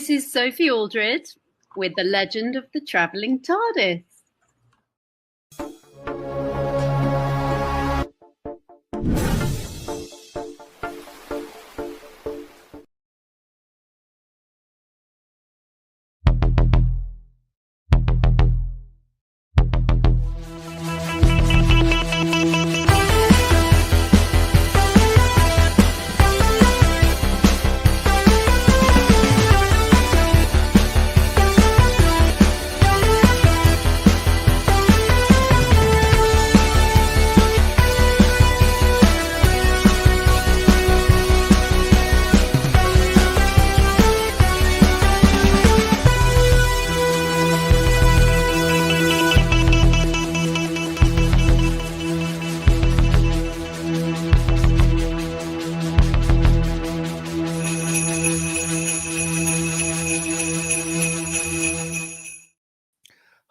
This is Sophie Aldred with The Legend of the Travelling Tardis.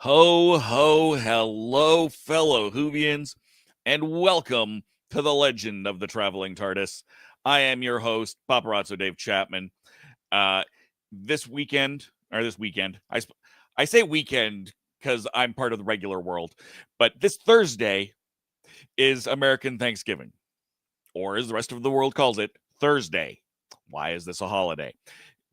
Ho, ho, hello, fellow Whovians, and welcome to the Legend of the Traveling TARDIS. I am your host, Paparazzo Dave Chapman. This weekend, I say weekend because I'm part of the regular world, but this Thursday is American Thanksgiving, or as the rest of the world calls it, Thursday. Why is this a holiday?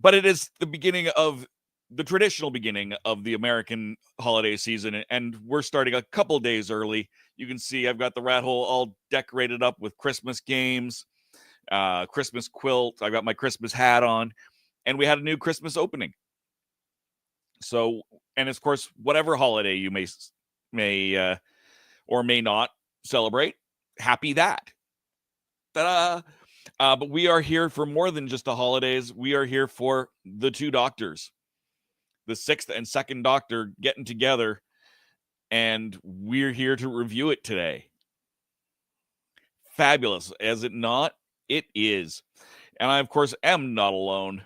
But it is the beginning of the traditional beginning of the American holiday season, and we're starting a couple days early. You can see I've got the rat hole all decorated up with Christmas games, Christmas quilt. I've got my Christmas hat on, and we had a new Christmas opening. So, and of course, whatever holiday you may or may not celebrate, happy that. Ta-da! But we are here for more than just the holidays. We are here for the two doctors. The sixth and second Doctor getting together, and we're here to review it today. Fabulous, is it not? It is. And I, of course, am not alone.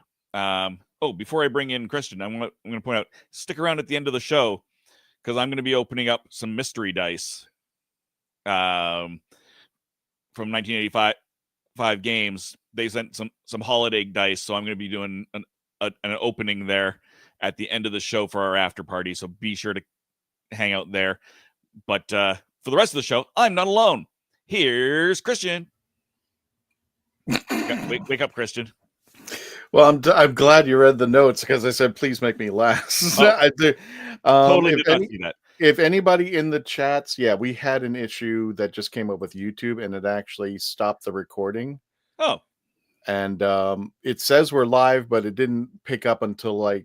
Before I bring in Christian, I'm going to point out, stick around at the end of the show, because I'm going to be opening up some mystery dice from 1985 games. They sent some holiday dice, so I'm going to be doing an opening there at the end of the show for our after party, so be sure to hang out there. But for the rest of the show, I'm not alone. Here's Christian. Wake up, Christian. Well, I'm glad you read the notes, because I said, please make me last. Oh, I do. Totally did not see that. If anybody in the chats, we had an issue that just came up with YouTube, and it actually stopped the recording. Oh. And it says we're live, but it didn't pick up until like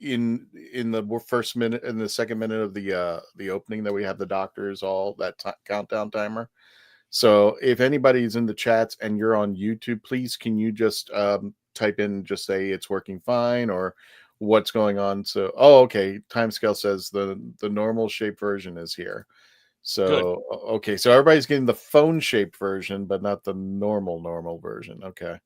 in the first minute, in the second minute of the opening, that we have the doctors, all that countdown timer. So if anybody's in the chats and you're on YouTube, please can you just type in, just say it's working fine or what's going on. So okay, timescale says the normal shape version is here. So good. Okay, so everybody's getting the phone shaped version, but not the normal version. Okay.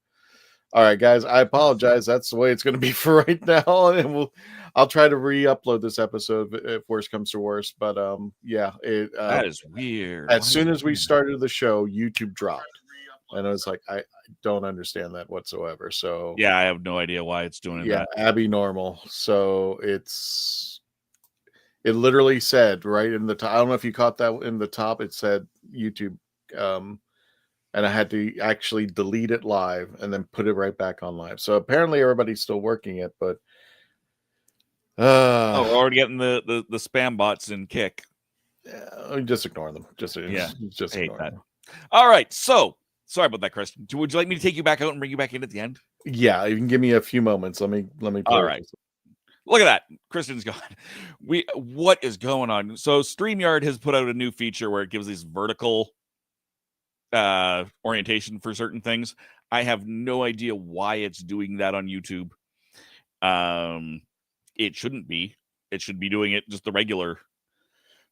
All right, guys, I apologize. That's the way it's going to be for right now, and I'll try to re-upload this episode if worse comes to worse. But that is weird. As soon as we started the show, YouTube dropped, and I was like, I don't understand that whatsoever. So yeah, I have no idea why it's doing that. Abby normal. So it literally said right in the top. I don't know if you caught that in the top. It said YouTube. And I had to actually delete it live and then put it right back on live. So apparently everybody's still working it, but we're already getting the spam bots in Kick. Just ignore them. Just ignore them. All right. So sorry about that, Chris. Would you like me to take you back out and bring you back in at the end? Yeah, you can give me a few moments. Let me play. All right. Look at that. Kristen's gone. What is going on? So StreamYard has put out a new feature where it gives these vertical orientation for certain things. I have no idea why it's doing that on YouTube. It shouldn't be. It should be doing it just the regular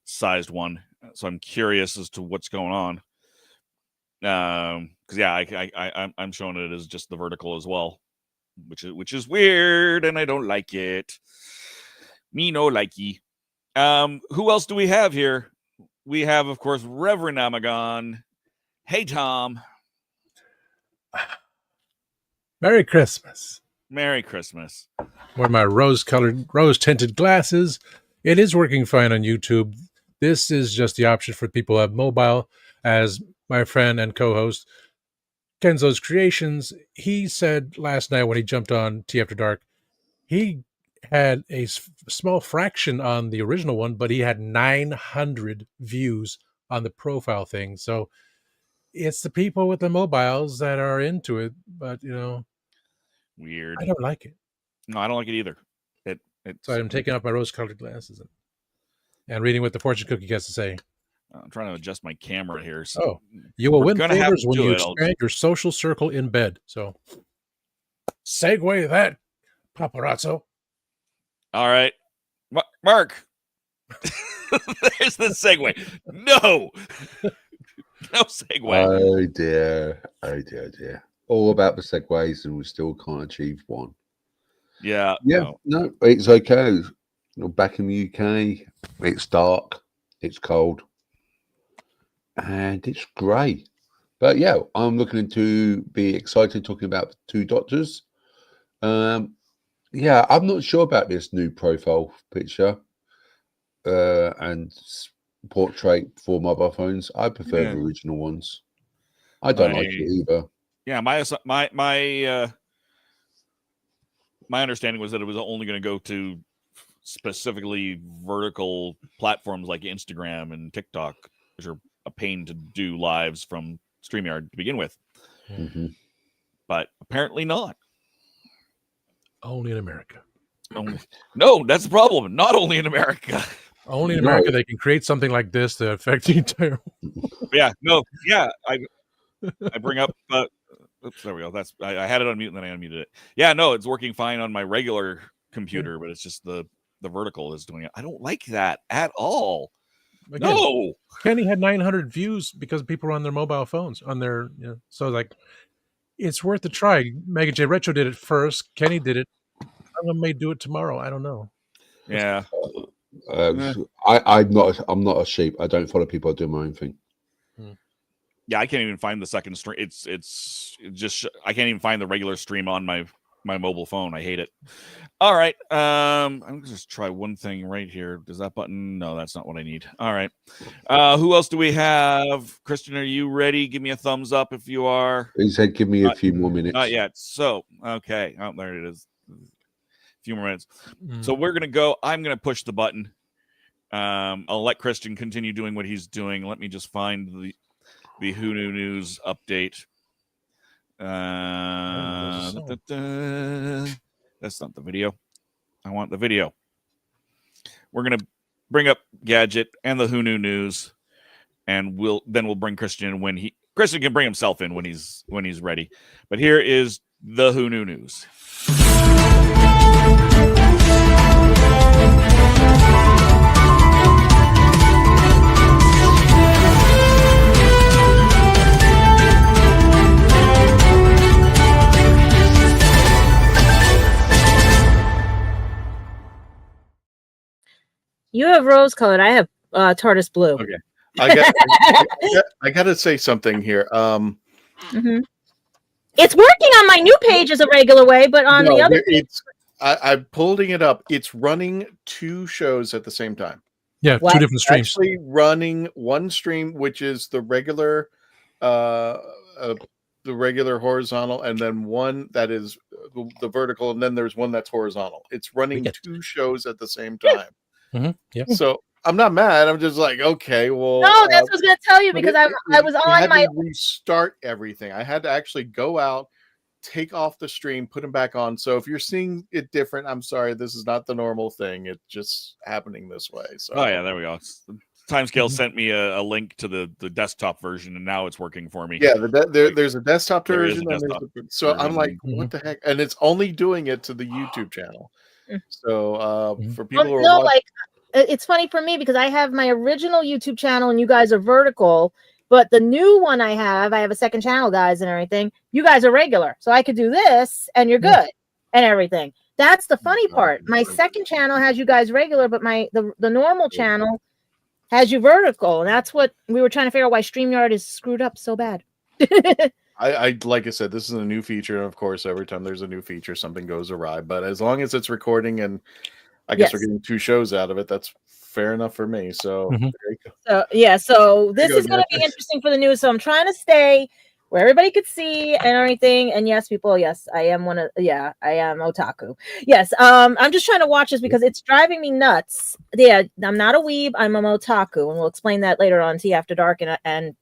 sized one. So I'm curious as to what's going on. Because I'm showing it as just the vertical as well, which is weird, and I don't like it. Me no likey. Who else do we have here? We have, of course, Reverend Amagon. Hey, Tom. Merry Christmas. Merry Christmas. Wear my rose-tinted glasses. It is working fine on YouTube. This is just the option for people who have mobile. As my friend and co-host Kenzo's Creations, he said last night when he jumped on Tea After Dark, he had a small fraction on the original one, but he had 900 views on the profile thing. So it's the people with the mobiles that are into it, but Weird. I don't like it. No, I don't like it either. So I'm taking off my rose-colored glasses and reading what the fortune cookie has to say. I'm trying to adjust my camera here. So you will win gonna have favors to when do you it. expand your social circle in bed. So segue that, paparazzo. All right. Mark. There's the segue. No. No segue. Oh dear. All about the segues, and we still can't achieve one. Yeah. No, it's okay. Back in the UK, it's dark, it's cold, and it's grey. But yeah, I'm looking to be excited talking about the two doctors. Yeah, I'm not sure about this new profile picture and portrait for mobile phones. I prefer the original ones. I don't like it either. Yeah, my understanding was that it was only going to go to specifically vertical platforms like Instagram and TikTok, which are a pain to do lives from StreamYard to begin with. Mm-hmm. But apparently not. Only in America. No, that's the problem. Not only in America. Only in America they can create something like this to affect the entire world. Yeah, no, yeah. I bring up oops, there we go. I had it on mute and then I unmuted it. Yeah, no, it's working fine on my regular computer, but it's just the vertical is doing it. I don't like that at all. Again, no. Kenny had 900 views because people were on their mobile phones on their so like it's worth a try. Mega J Retro did it first. Kenny did it. I may do it tomorrow. I don't know. Yeah. I'm not a sheep. I don't follow people. I do my own thing. Yeah, I can't even find the second stream. It's just I can't even find the regular stream on my mobile phone. I hate it. All right. I'm gonna just try one thing right here. Does that button? No, that's not what I need. All right. Who else do we have? Christian, are you ready? Give me a thumbs up if you are. He said, "Give me a few more minutes." Not yet. So okay. Oh, there it is. A few more minutes. So we're gonna go. I'm gonna push the button. I'll let Christian continue doing what he's doing. Let me just find the Who Knew News update. That's not the video. I want the video. We're gonna bring up Gadget and the Who Knew News, and we'll bring Christian in when Christian can bring himself in when he's ready. But here is the Who Knew News. You have rose colored. I have Tardis blue. Okay. I got to say something here. It's working on my new page as a regular way, but on the other page, I'm pulling it up. It's running two shows at the same time. Yeah, two different streams. Actually running one stream, which is the regular horizontal, and then one that is the vertical, and then there's one that's horizontal. It's running two shows at the same time. Yeah. So I'm not mad. I'm just like, okay, well. No, that's what I was going to tell you because I was on my restart everything. I had to actually go out, take off the stream, put them back on. So if you're seeing it different, I'm sorry. This is not the normal thing. It's just happening this way. So. Oh yeah, there we go. Timescale sent me a link to the desktop version, and now it's working for me. Yeah, there's a desktop version. So I'm like, what the heck? And it's only doing it to the YouTube channel. So for people who are like it's funny for me because I have my original YouTube channel and you guys are vertical, but the new one I have a second channel, guys, and everything. You guys are regular, so I could do this and you're good and everything. That's the funny part. My second channel has you guys regular, but the normal channel has you vertical, and that's what we were trying to figure out why StreamYard is screwed up so bad. I like I said, this is a new feature, and of course, every time there's a new feature, something goes awry. But as long as it's recording, and I guess we're Yes. getting 2 shows out of it, that's fair enough for me. So Mhm. there you go. So yeah, so There this you is go, going to be Jess. interesting for the news. So I'm trying to stay where everybody could see and everything. And yes, people, yes, I am I am otaku. Yes, I'm just trying to watch this because it's driving me nuts. Yeah, I'm not a weeb, I'm an otaku, and we'll explain that later on Tea After Dark and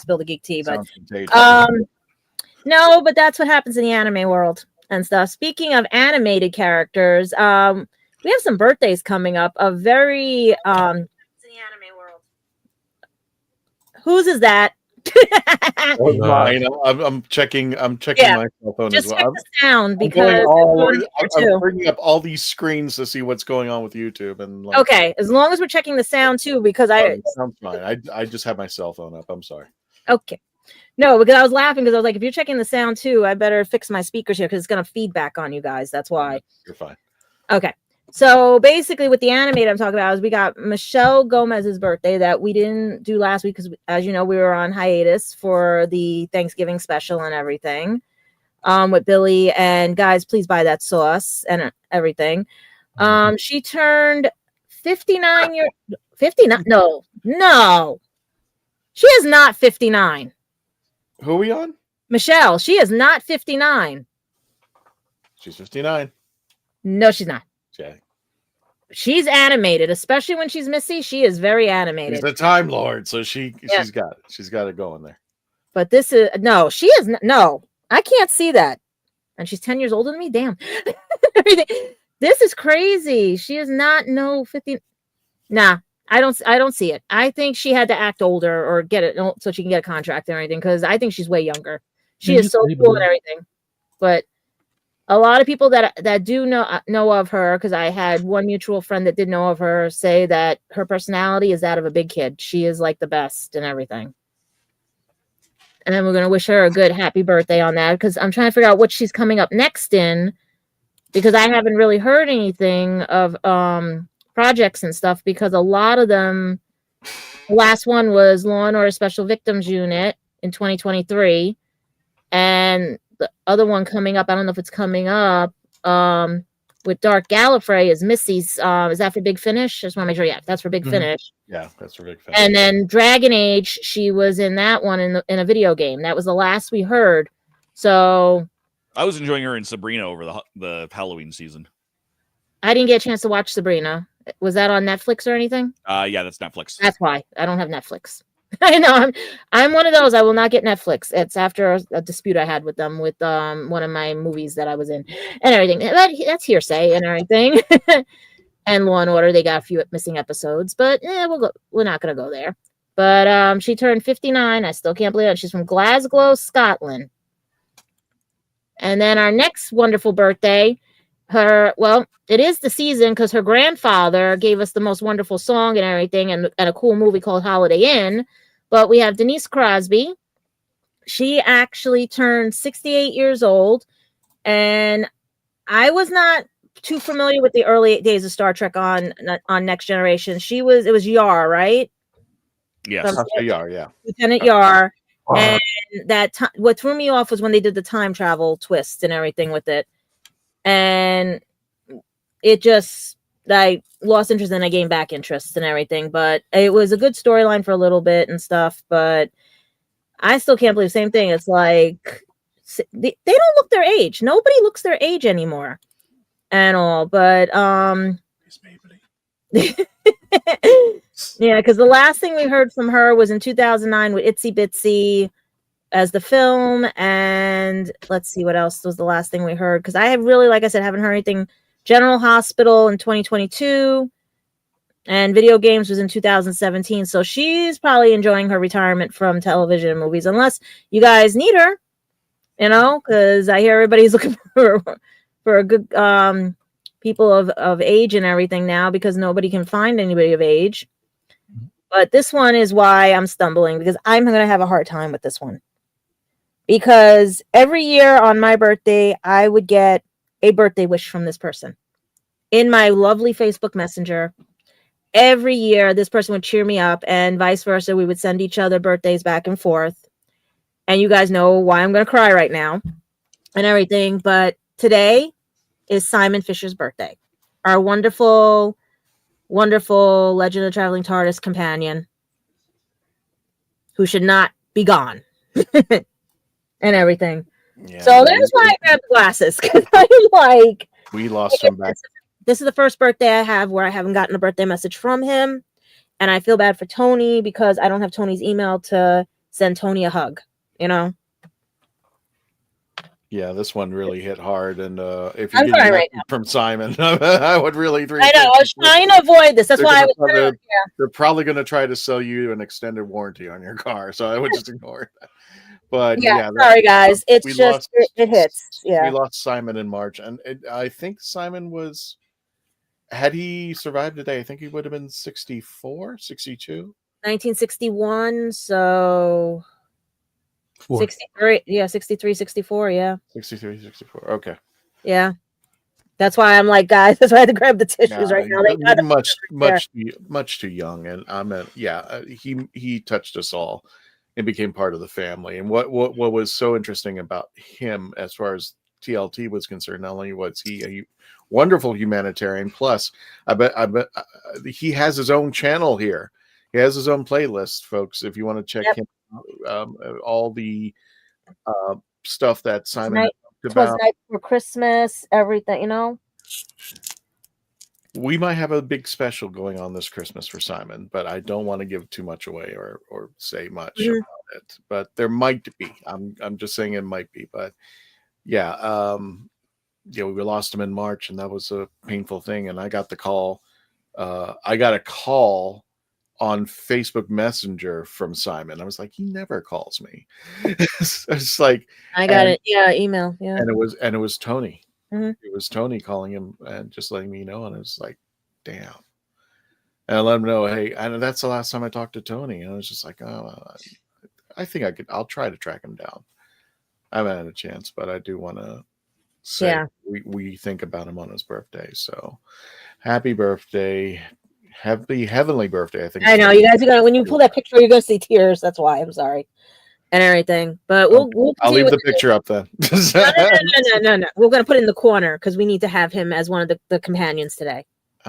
Spill the Geek Tea. But Sounds contagious. no, but that's what happens in the anime world and stuff. Speaking of animated characters, we have some birthdays coming up. A very in the anime world. Whose is that? Oh, No. mine. I'm checking. I'm checking Yeah. my cell phone Just as check well. the sound I'm because going all. it's on I'm here too. bringing up all these screens to see what's going on with YouTube, and like, Okay, as long as we're checking the sound too, because sounds fine. I just have my cell phone up. I'm sorry. okay. No, because I was laughing because I was like, if you're checking the sound too, I better fix my speakers here because it's gonna feedback on you guys. That's why. You're fine. Okay. So basically, what the animated I'm talking about is we got Michelle Gomez's birthday that we didn't do last week because, as you know, we were on hiatus for the Thanksgiving special and everything. With Billy and guys, please buy that sauce and everything. She turned 59 years. 59? No, she is not 59. Who are we on? Michelle, she is not 59. She's 59. No, she's not. Okay. She's animated, especially when she's Missy. She is very animated. She's the Time Lord, so she's Yeah. got it. She's got it going there. But this is no, she is no. I can't see that. And she's 10 years older than me. Damn. This is crazy. She is not 50. Nah, I don't see it. I think she had to act older or get it so she can get a contract or anything because I think she's way younger. She is so cool and everything. But a lot of people that do know of her, because I had one mutual friend that did know of her, say that her personality is that of a big kid. She is like the best and everything. And then we're going to wish her a good happy birthday on that because I'm trying to figure out what she's coming up next in because I haven't really heard anything of projects and stuff because a lot of them, the last one was Law and Order Special Victims Unit in 2023. And the other one coming up, I don't know if it's coming up, with Dark Gallifrey is Missy's. Is that for Big Finish? Just want to make sure. Yeah, that's for Big Finish. Yeah, that's for Big Finish. And then Dragon Age, she was in that one in a video game. That was the last we heard. So I was enjoying her in Sabrina over the Halloween season. I didn't get a chance to watch Sabrina. Was that on Netflix or anything? Yeah, that's Netflix. That's why I don't have Netflix. I know I'm one of those. I will not get Netflix. It's after a dispute I had with them with one of my movies that I was in and everything. That's hearsay and everything. And Law and Order, they got a few missing episodes, but we're not gonna go there. But she turned 59. I still can't believe it. She's from Glasgow, Scotland. And then our next wonderful birthday, it is the season because her grandfather gave us the most wonderful song and everything and a cool movie called Holiday Inn. But we have Denise Crosby. She actually turned 68 years old. And I was not too familiar with the early days of Star Trek on Next Generation. It was Yar, right? Yes. Yar, yeah. Lieutenant Yar. And what threw me off was when they did the time travel twist and everything with it. And it just, I lost interest and I gained back interest and everything. But it was a good storyline for a little bit and stuff. But I still can't believe the same thing. It's like they don't look their age. Nobody looks their age anymore and all. But yeah, because the last thing we heard from her was in 2009 with Itsy Bitsy as the film. And let's see what else was the last thing we heard. Because I have really, like I said, haven't heard anything. General Hospital in 2022 and Video Games was in 2017. So she's probably enjoying her retirement from television and movies, unless you guys need her, because I hear everybody's looking for a good people of age and everything now because nobody can find anybody of age. But this one is why I'm stumbling because I'm going to have a hard time with this one. Because every year on my birthday, I would get a birthday wish from this person in my lovely Facebook Messenger. Every year, this person would cheer me up and vice versa. We would send each other birthdays back and forth. and you guys know why I'm going to cry right now and everything. But today is Simon Fisher's birthday, our wonderful, wonderful Legend of the Traveling TARDIS companion who should not be gone and everything. Yeah, So that's why I grabbed the glasses, because I'm like, we lost him back. this is the first birthday I have where I haven't gotten a birthday message from him. And I feel bad for Tony because I don't have Tony's email to send Tony a hug, you know? Yeah, this one really hit hard. And if you I'm get crying a right message from Simon, I would really. I know, I was trying to avoid this. That's They're why I gonna was try to- yeah. They're probably going to try to sell you an extended warranty on your car, so I would just ignore it. But Yeah, yeah, sorry guys. It's we just it hits. We Yeah. lost Simon in March, and I think Simon was. Had he survived today, I think he would have been 64, 62. 1961, so 63, yeah, 63, 64, yeah. 63, 64. Okay. Yeah. That's why I'm like, guys, that's why I had to grab the tissues right now. They got much too young, and he touched us all and became part of the family. And what was so interesting about him, as far as TLT was concerned, not only was he a wonderful humanitarian, plus I bet he has his own channel here. He has his own playlist, folks. If you want to check him out, all the stuff that Simon talked about. Night for Christmas, everything, you know. We might have a big special going on this Christmas for Simon, but I don't want to give too much away or say much about it. But there might be. I'm just saying it might be. But yeah, we lost him in March, and that was a painful thing. And I got the call. I got a call on Facebook Messenger from Simon. I was like, he never calls me. It's like I got it. Yeah, email. Yeah, and it was Tony. Mm-hmm. It was Tony calling him and just letting me know, and it was like, damn. And I let him know, hey, and that's the last time I talked to Tony. And I was just like, oh, I think I'll try to track him down. I haven't had a chance, but I do want to say we think about him on his birthday. So happy birthday. Happy heavenly birthday, I think. I know you guys are gonna, when you pull that picture, you're gonna see tears. That's why I'm sorry and everything. But we'll I'll leave the picture up then. No. We're gonna put it in the corner because we need to have him as one of the companions today.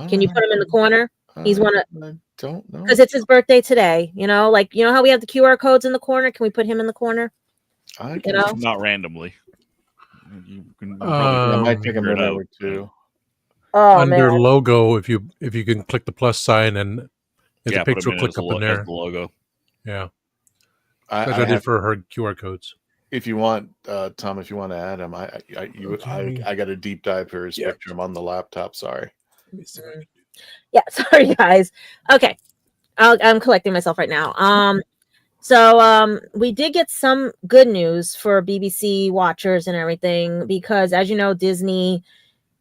Can you put him in the corner? He's one of. I don't know, because it's his birthday today. You know, like you know how we have the QR codes in the corner. Can we put him in the corner? Not randomly. You can I might take a minute or two. Oh, under man. logo, if you can click the plus sign and the picture will click up in there. The logo. Yeah, I did for her QR codes. If you want, Tom, if you want to add him, I got a deep dive for his picture. I'm on the laptop. Sorry. Yeah, sorry guys. Okay, I'm collecting myself right now. So we did get some good news for BBC watchers and everything because, as you know, Disney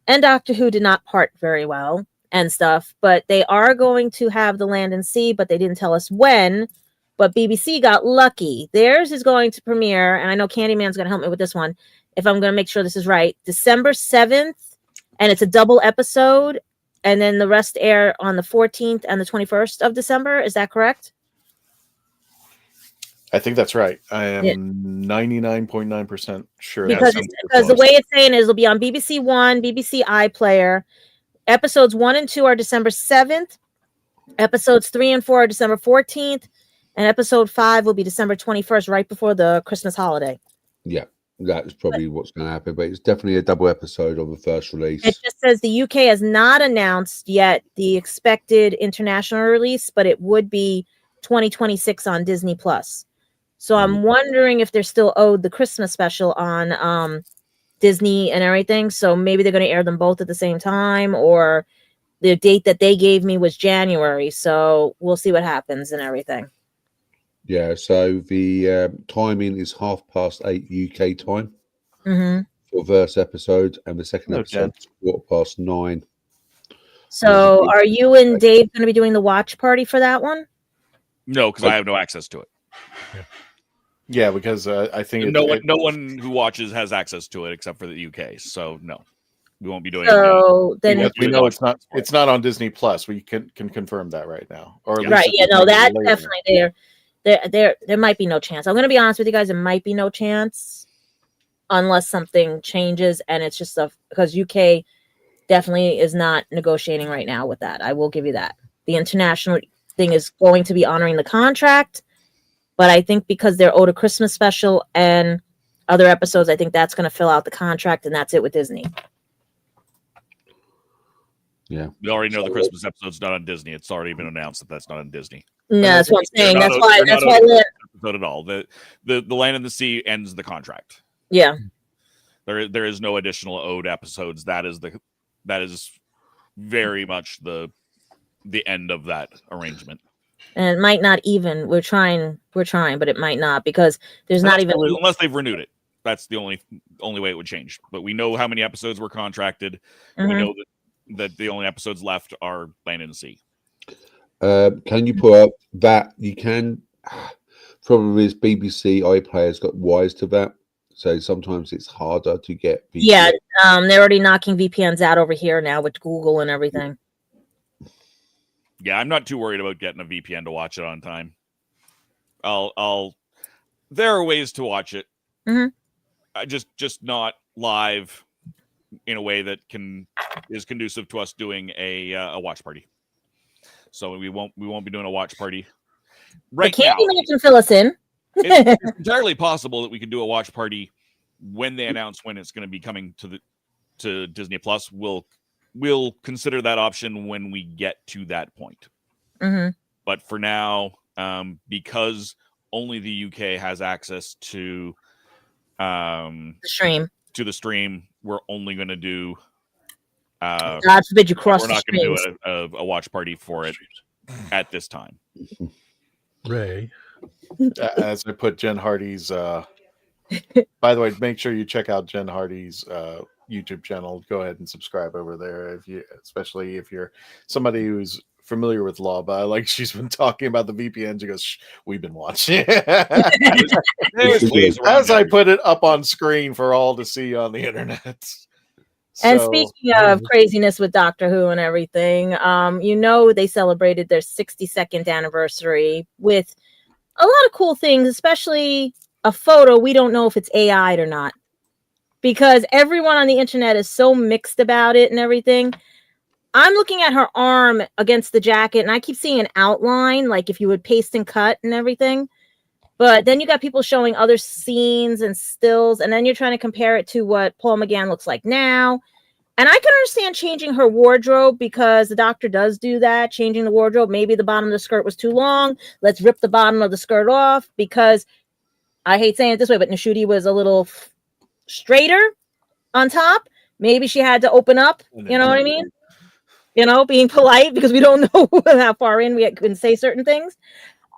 and Doctor Who did not part very well and stuff, but they are going to have the Land and Sea, but they didn't tell us when. But BBC got lucky. Theirs is going to premiere, and I know Candyman's going to help me with this one, if I'm going to make sure this is right, December 7th, and it's a double episode, and then the rest air on the 14th and the 21st of December. Is that correct? I think that's right. I am 99.9% sure. Because the way it's saying is it'll be on BBC One, BBC iPlayer. Episodes 1 and 2 are December 7th. Episodes 3 and 4 are December 14th. And episode 5 will be December 21st, right before the Christmas holiday. Yeah, that's probably what's going to happen. But it's definitely a double episode of the first release. It just says the UK has not announced yet the expected international release, but it would be 2026 on Disney Plus. So I'm wondering if they're still owed the Christmas special on Disney and everything. So maybe they're going to air them both at the same time, or the date that they gave me was January. So we'll see what happens and everything. Yeah, so the timing is 8:30 UK time for first episode, and the second episode is 9:15. So are you and Dave going to be doing the watch party for that one? No, because I have no access to it. Yeah, because I think no one who watches has access to it except for the UK. So no, we won't be doing. So then we know it's not on Disney Plus. We can confirm that right now, or at least right? Yeah, no, that's definitely there. there might be no chance. I'm going to be honest with you guys. There might be no chance unless something changes, and it's just because UK definitely is not negotiating right now with that. I will give you that. The international thing is going to be honoring the contract, but I think because they're owed a Christmas special and other episodes, I think that's going to fill out the contract, and that's it with Disney. Yeah. We already know the Christmas episode's not on Disney. It's already been announced that that's not on Disney. No, that's what I'm saying. That's why Not at all. The Land and the Sea ends the contract. Yeah. There is no additional owed episodes. That is very much the end of that arrangement. And it might not even. We're trying, but it might not, because there's not even unless they've renewed it. That's the only way it would change. But we know how many episodes were contracted. Mm-hmm. We know that the only episodes left are Land and the Sea. Can you put up that? You can. Probably is BBC iPlayer's got wise to that, so sometimes it's harder to get. VPN. Yeah, they're already knocking VPNs out over here now with Google and everything. Yeah, I'm not too worried about getting a VPN to watch it on time. There are ways to watch it. Mm-hmm. Just not live in a way that is conducive to us doing a watch party. So we won't be doing a watch party right now. Candy Man can fill us in. It's entirely possible that we can do a watch party when they announce when it's going to be coming to Disney Plus. We'll consider that option when we get to that point. Mm-hmm. But for now, because only the UK has access to the stream. To the stream, we're only going to do. God forbid you cross. We're not going to do a watch party for it at this time. Ray, as I put Jen Hardy's. By the way, make sure you check out Jen Hardy's YouTube channel. Go ahead and subscribe over there, especially if you're somebody who's familiar with law. But like, she's been talking about the VPN. She goes, "We've been watching." As I put it up on screen for all to see on the internet. And speaking of craziness with Doctor Who and everything, they celebrated their 62nd anniversary with a lot of cool things, especially a photo. We don't know if it's AI'd or not, because everyone on the internet is so mixed about it and everything. I'm looking at her arm against the jacket, and I keep seeing an outline, like if you would paste and cut and everything. But then you got people showing other scenes and stills, and then you're trying to compare it to what Paul McGann looks like now. And I can understand changing her wardrobe, because the Doctor does do that, changing the wardrobe. Maybe the bottom of the skirt was too long. Let's rip the bottom of the skirt off, because I hate saying it this way, but Nashuti was a little straighter on top. Maybe she had to open up. You know what I mean? Being polite, because we don't know how far in we couldn't say certain things.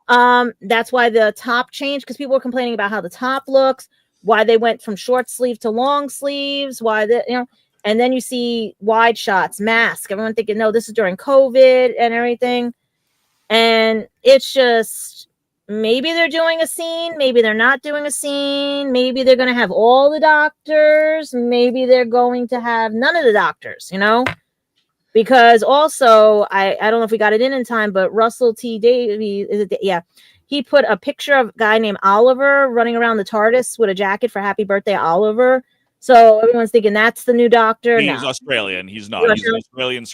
That's why the top changed, because people were complaining about how the top looks, why they went from short sleeve to long sleeves, and then you see wide shots, mask, everyone thinking, no, this is during COVID and everything. And it's just, maybe they're doing a scene, maybe they're not doing a scene, maybe they're going to have all the doctors, maybe they're going to have none of the doctors, Because also, I don't know if we got it in time, but Russell T. Davies, he put a picture of a guy named Oliver running around the TARDIS with a jacket for Happy Birthday, Oliver. So everyone's thinking that's the new Doctor. He's Australian. He's not. He's an Australian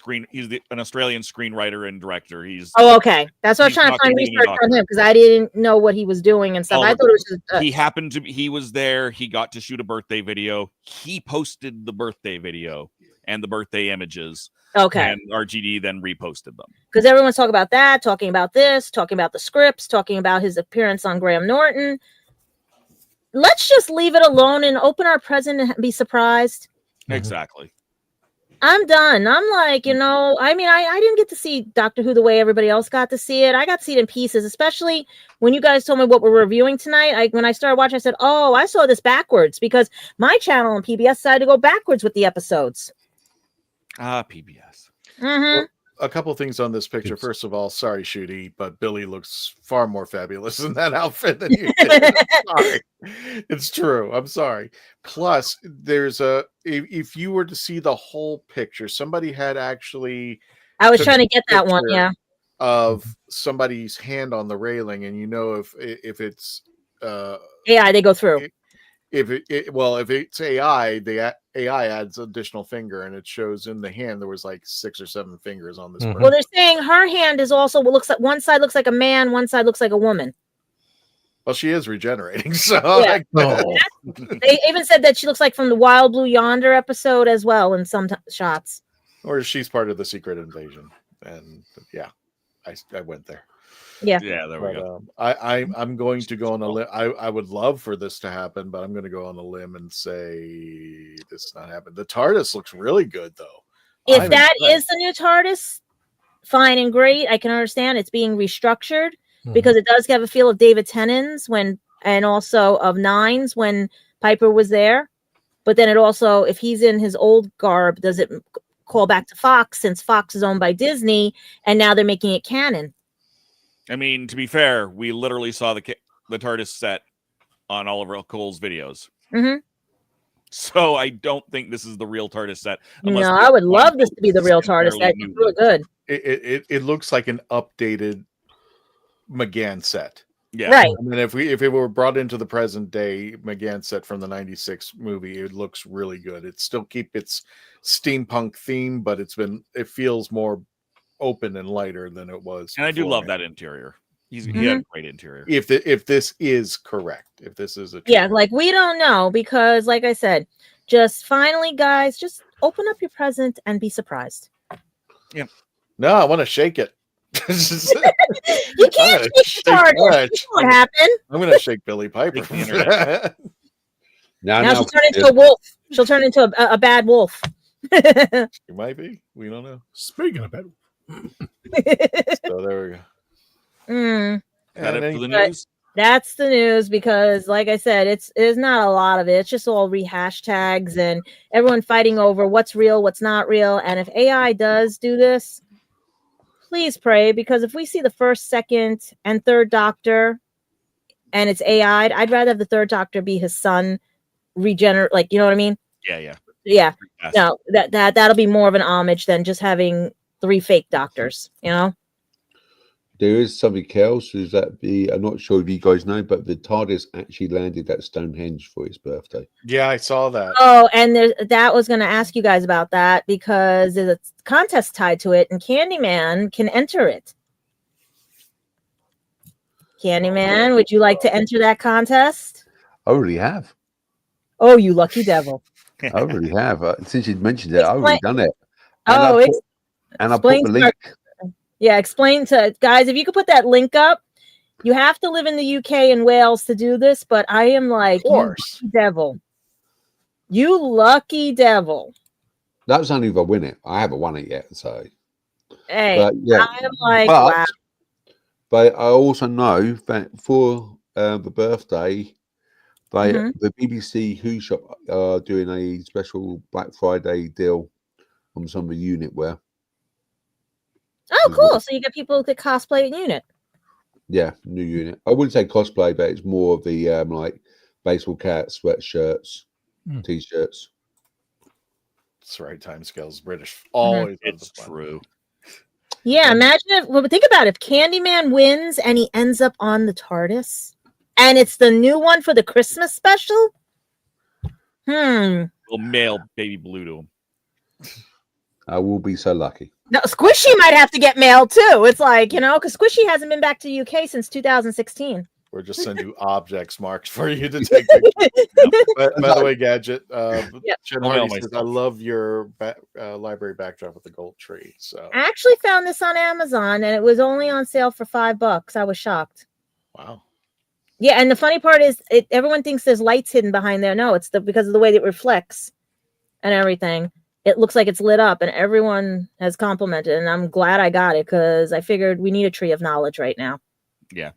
an Australian screenwriter and director. Okay. That's what I was trying to find research on him, because I didn't know what he was doing and stuff. Oliver, I thought it was just, he was there. He got to shoot a birthday video. He posted the birthday video and the birthday images. Okay. And RGD then reposted them. Because everyone's talking about that, talking about this, talking about the scripts, talking about his appearance on Graham Norton. Let's just leave it alone and open our present and be surprised. Exactly. I'm done. I'm like, I didn't get to see Doctor Who the way everybody else got to see it. I got to see it in pieces, especially when you guys told me what we're reviewing tonight. When I started watching, I said, oh, I saw this backwards, because my channel on PBS decided to go backwards with the episodes. PBS. Mm-hmm. Well, a couple things on this picture. First of all, sorry, Shooty, but Billy looks far more fabulous in that outfit than you did. Sorry. It's true. I'm sorry. Plus, if you were to see the whole picture, somebody had actually. I was trying to get that one, yeah. of somebody's hand on the railing, and you know if it's AI, they go through. if it's AI, the AI adds additional finger, and it shows in the hand there was like 6 or 7 fingers on this. Well, they're saying her hand is also what looks like one side looks like a man, one side looks like a woman. Well, she is regenerating, so Yeah. They even said that she looks like from the Wild Blue Yonder episode as well in some shots. Or she's part of the Secret Invasion, and yeah, I went there. Yeah, there we go. I'm going to go on a limb. I would love for this to happen, but I'm going to go on a limb and say this is not happening. The TARDIS looks really good, though. If that is the new TARDIS, fine and great. I can understand it's being restructured because it does have a feel of David Tennant's and also of Nine's when Piper was there. But then it also, if he's in his old garb, does it call back to Fox since Fox is owned by Disney and now they're making it canon? I mean, to be fair, we literally saw the TARDIS set on Oliver Cole's videos. So I don't think this is the real TARDIS set. No, I would love this to be the real TARDIS set. It's really good. It looks like an updated McGann set. Yeah. Right. I mean, if it were brought into the present day McGann set from the 96 movie, it looks really good. It still keep its steampunk theme, but it feels more open and lighter than it was. And I do love that interior. He had a great interior. If this is correct, if this is a like we don't know because, like I said, just finally, guys, just open up your present and be surprised. Yeah. No, I want to shake it. You can't shake TARDIS. What happened? I'm going to shake Billy Piper. Now she'll turn into a wolf. She'll turn into a bad wolf. It might be. We don't know. Speaking of bad wolf. So there we go. Is that it for the news? That's the news because, like I said, it's not a lot of it. It's just all rehashtags and everyone fighting over what's real, what's not real. And if AI does do this, please pray, because if we see the first, second, and third Doctor and it's AI'd, I'd rather have the third Doctor be his son, regenerate, like, you know what I mean? Yeah. No, that'll be more of an homage than just having 3 fake doctors, you know? There is something else. Is that I'm not sure if you guys know, but the TARDIS actually landed at Stonehenge for his birthday. Yeah, I saw that. Oh, and that was going to ask you guys about that because there's a contest tied to it, and Candyman can enter it. Candyman, would you like to enter that contest? I already have. Oh, you lucky devil! I already have. Since you'd mentioned it, I've already done it. And I put the link. Yeah, explain to guys, if you could put that link up. You have to live in the UK and Wales to do this, but I am like, you lucky devil. You lucky devil. That's only if I win it. I haven't won it yet, so. Hey, but, yeah. I'm like, wow. But I also know that for the birthday, the BBC Who Shop are doing a special Black Friday deal on some of the unit wear. Oh, cool. So you get people who could cosplay a unit. Yeah, new unit. I wouldn't say cosplay, but it's more of the like baseball caps, sweatshirts, t-shirts. That's right. Time scales British. Always. It's true. Yeah, imagine think about it. If Candyman wins and he ends up on the TARDIS and it's the new one for the Christmas special. We'll mail Baby Blue to him. I will be so lucky. No, Squishy might have to get mail too. It's like, because Squishy hasn't been back to the UK since 2016. We'll just send you objects marked for you to take pictures. By the way, Gadget, Jen Hardy says, I love your library backdrop with the gold tree. So I actually found this on Amazon and it was only on sale for $5. I was shocked. Wow. Yeah, and the funny part is everyone thinks there's lights hidden behind there. No, it's because of the way that it reflects and everything. It looks like it's lit up and everyone has complimented, and I'm glad I got it because I figured we need a tree of knowledge right now. Yeah.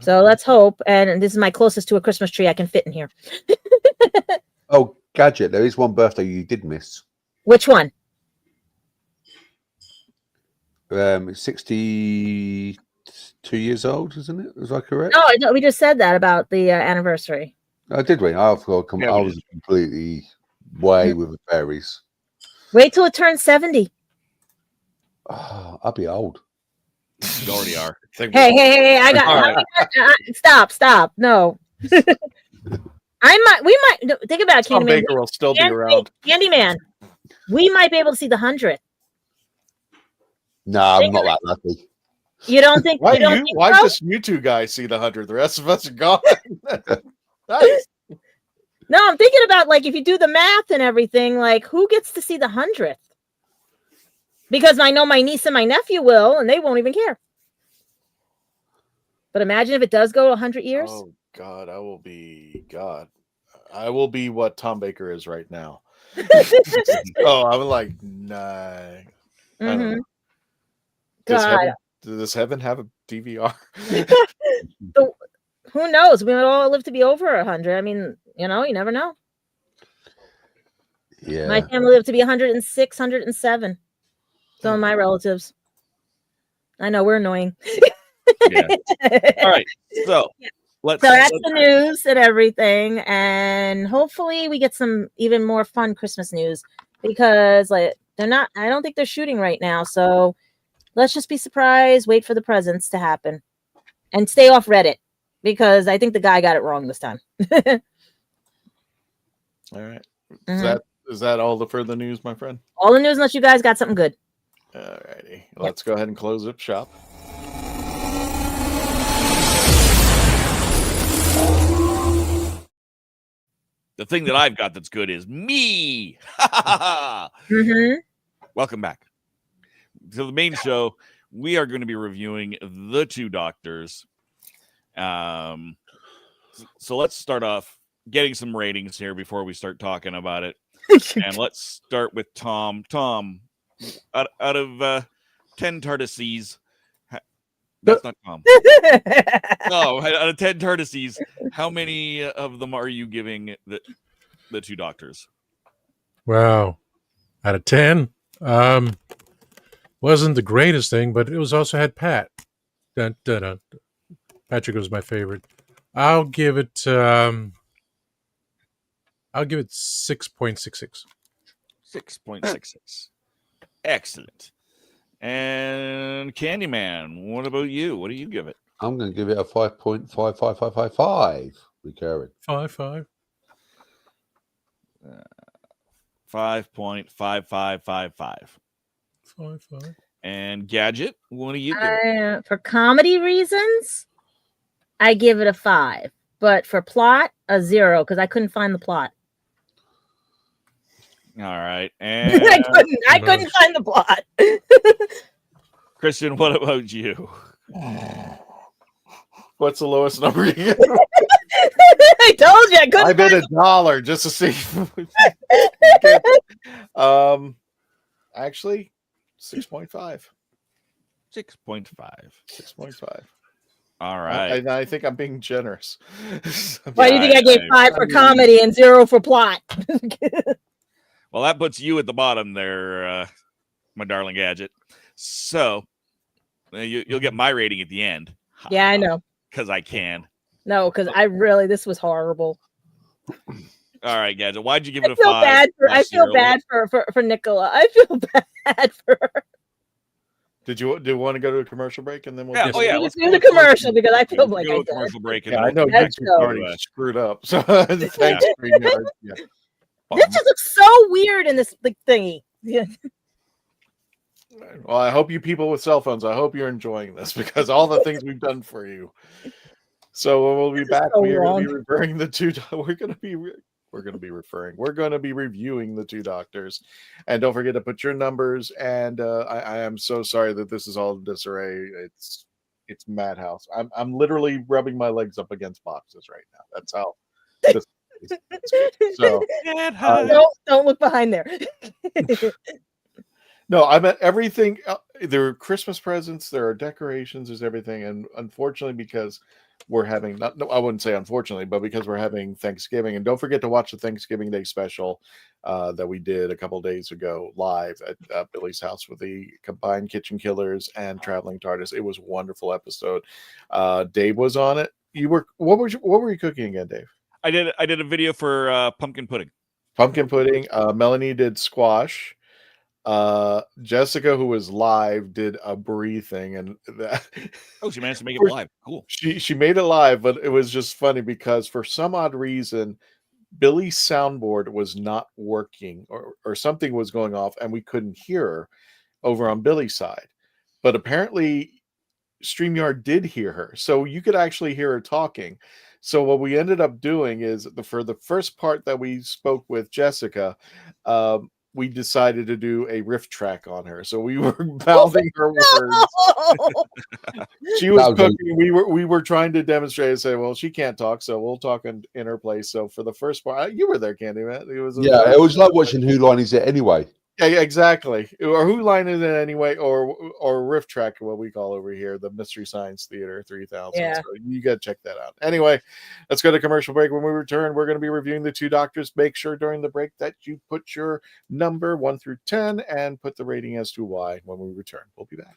So let's hope, and this is my closest to a Christmas tree I can fit in here. Oh, Gadget, there is one birthday you did miss. Which one? 62 years old, isn't it? Was I correct? No, we just said that about the anniversary. Oh, did we? I was completely way with the fairies. Wait till it turns 70. I'll be old. You already are. Hey! I got. All right. Stop! No. We might think about it, Tom Candyman. Baker will still be around. Candyman. We might be able to see the 100th. No, I'm not that lucky. You don't think? Why you don't think why so? just you two guys see the 100? The rest of us are gone. Nice. No, I'm thinking about like if you do the math and everything, like who gets to see the 100th? Because I know my niece and my nephew will, and they won't even care. But imagine if it does go 100 years. Oh God, I will be what Tom Baker is right now. Oh, I'm like, nah. I don't Mhm. know. God, Does heaven have a DVR? who knows? We might all live to be over 100. I mean, you never know. Yeah. My family lived to be 106, 107. Some of my relatives. I know we're annoying. Yeah. All right. So let's. So that's the news and everything, and hopefully we get some even more fun Christmas news because like they're not. I don't think they're shooting right now. So let's just be surprised. Wait for the presents to happen, and stay off Reddit because I think the guy got it wrong this time. All right. Mhm. Is that all the further news, my friend? All the news unless you guys got something good. All righty. Let's go ahead and close up shop. The thing that I've got that's good is me. Mm-hmm. Welcome back to the main show. We are going to be reviewing The Two Doctors. So let's start off getting some ratings here before we start talking about it. And let's start with Tom. Tom, out of 10 Tardises, that's not Tom. No, out of 10 Tardises, how many of them are you giving the Two Doctors? Wow. Out of 10, wasn't the greatest thing, but it was also had Pat. Dun, dun, dun. Patrick was my favorite. I'll give it 6.66. 6.66. Excellent. And Candyman, what about you? What do you give it? I'm going to give it a 5.55555 recurring. 5.5. 5.5555. 5.5. And Gadget, what do you give it? For comedy reasons, I give it a 5. But for plot, a 0 because I couldn't find the plot. All right. And I couldn't find the plot. Christian, what about you? What's the lowest number you get? I told you I couldn't. I bet $1 just to see. Actually, 6.5. 6.5. 6.5. All right. I think I'm being generous. Why do you think I gave 5 for comedy and 0 for plot? Well, that puts you at the bottom there, my darling Gadget. So you'll get my rating at the end. Yeah, I know. Because I can. No, because this was horrible. All right, Gadget. Why'd you give it a 5? I feel bad for Nicola. I feel bad for her. Do you want to go to a commercial break and then we'll let's do the commercial because I feel like I did. Commercial break. And I know YouTube already screwed up. So thanks, StreamYard. Yeah. This just looks so weird in this thingy. Yeah. Well, I hope you people with cell phones, I hope you're enjoying this because all the things we've done for you. So we'll be back. So we're going wrong. to be reviewing the two. We're going to be reviewing the Two Doctors, and don't forget to put your numbers. And I am so sorry that this is all in disarray. It's madhouse. I'm literally rubbing my legs up against boxes right now. That's how. This is. So Don't look behind there. no, I meant everything. There are Christmas presents, there are decorations, there's everything, and unfortunately, because we're having I wouldn't say unfortunately, but because we're having Thanksgiving, and don't forget to watch the Thanksgiving Day special that we did a couple days ago live at Billy's house with the combined Kitchen Killers and Traveling Tardis. It was a wonderful episode. Dave was on it. What were you cooking again, Dave? I did a video for pumpkin pudding. Pumpkin pudding. Melanie did squash. Jessica, who was live, did a breathe thing, and that Oh, she managed to make it live. Cool. she made it live, but it was just funny because for some odd reason Billy's soundboard was not working, or something was going off, and we couldn't hear her over on Billy's side. But apparently StreamYard did hear her, so you could actually hear her talking. So what we ended up doing is, for the first part that we spoke with Jessica, we decided to do a riff track on her. So we were mouthing her words. She was cooking. We were trying to demonstrate and say, well, she can't talk, so we'll talk in her place. So for the first part, you were there, Candyman. It was like watching Who Line Is It Anyway? Yeah, exactly. Or Who Line Is It Anyway, or riff track, what we call over here, the Mystery Science Theater 3000. Yeah. So you got to check that out. Anyway, let's go to commercial break. When we return, we're going to be reviewing the 2 Doctors. Make sure during the break that you put your number 1 through 10 and put the rating as to why when we return. We'll be back.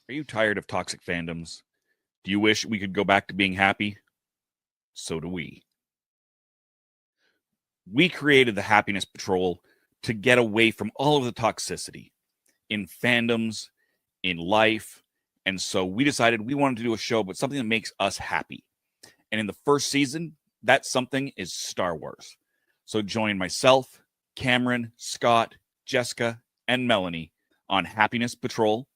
Are you tired of toxic fandoms? Do you wish we could go back to being happy? So do we. We created the Happiness Patrol to get away from all of the toxicity in fandoms, in life, and so we decided we wanted to do a show about something that makes us happy. And in the first season, that something is Star Wars. So join myself, Cameron, Scott, Jessica, and Melanie on Happiness Patrol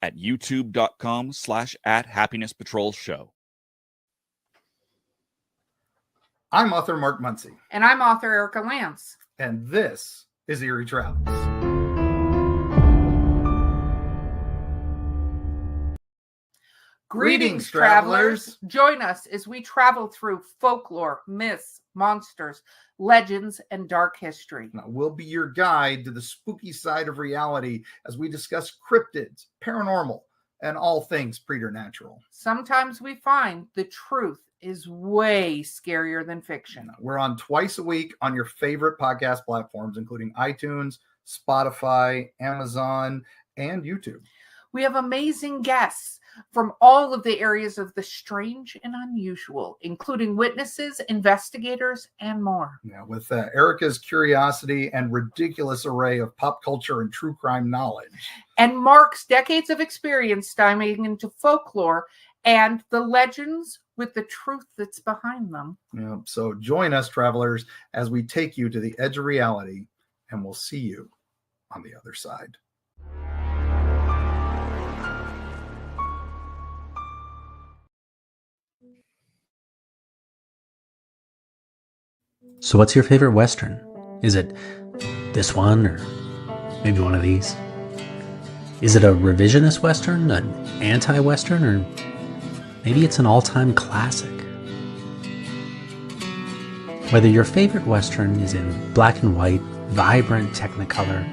at youtube.com/@happinesspatrolshow. I'm author Mark Muncy. And I'm author Erica Lance. And this is Eerie Travels. Greetings, travelers. Join us as we travel through folklore, myths, monsters, legends, and dark history. Now, we'll be your guide to the spooky side of reality as we discuss cryptids, paranormal, and all things preternatural. Sometimes we find the truth is way scarier than fiction. We're on twice a week on your favorite podcast platforms, including iTunes, Spotify, Amazon, and YouTube. We have amazing guests from all of the areas of the strange and unusual, including witnesses, investigators, and more. Yeah, with Erica's curiosity and ridiculous array of pop culture and true crime knowledge. And Mark's decades of experience diving into folklore and the legends with the truth that's behind them. Yeah, so join us, travelers, as we take you to the edge of reality, and we'll see you on the other side. So what's your favorite Western? Is it this one or maybe one of these? Is it a revisionist Western, an anti-Western, or maybe it's an all-time classic? Whether your favorite Western is in black and white, vibrant Technicolor,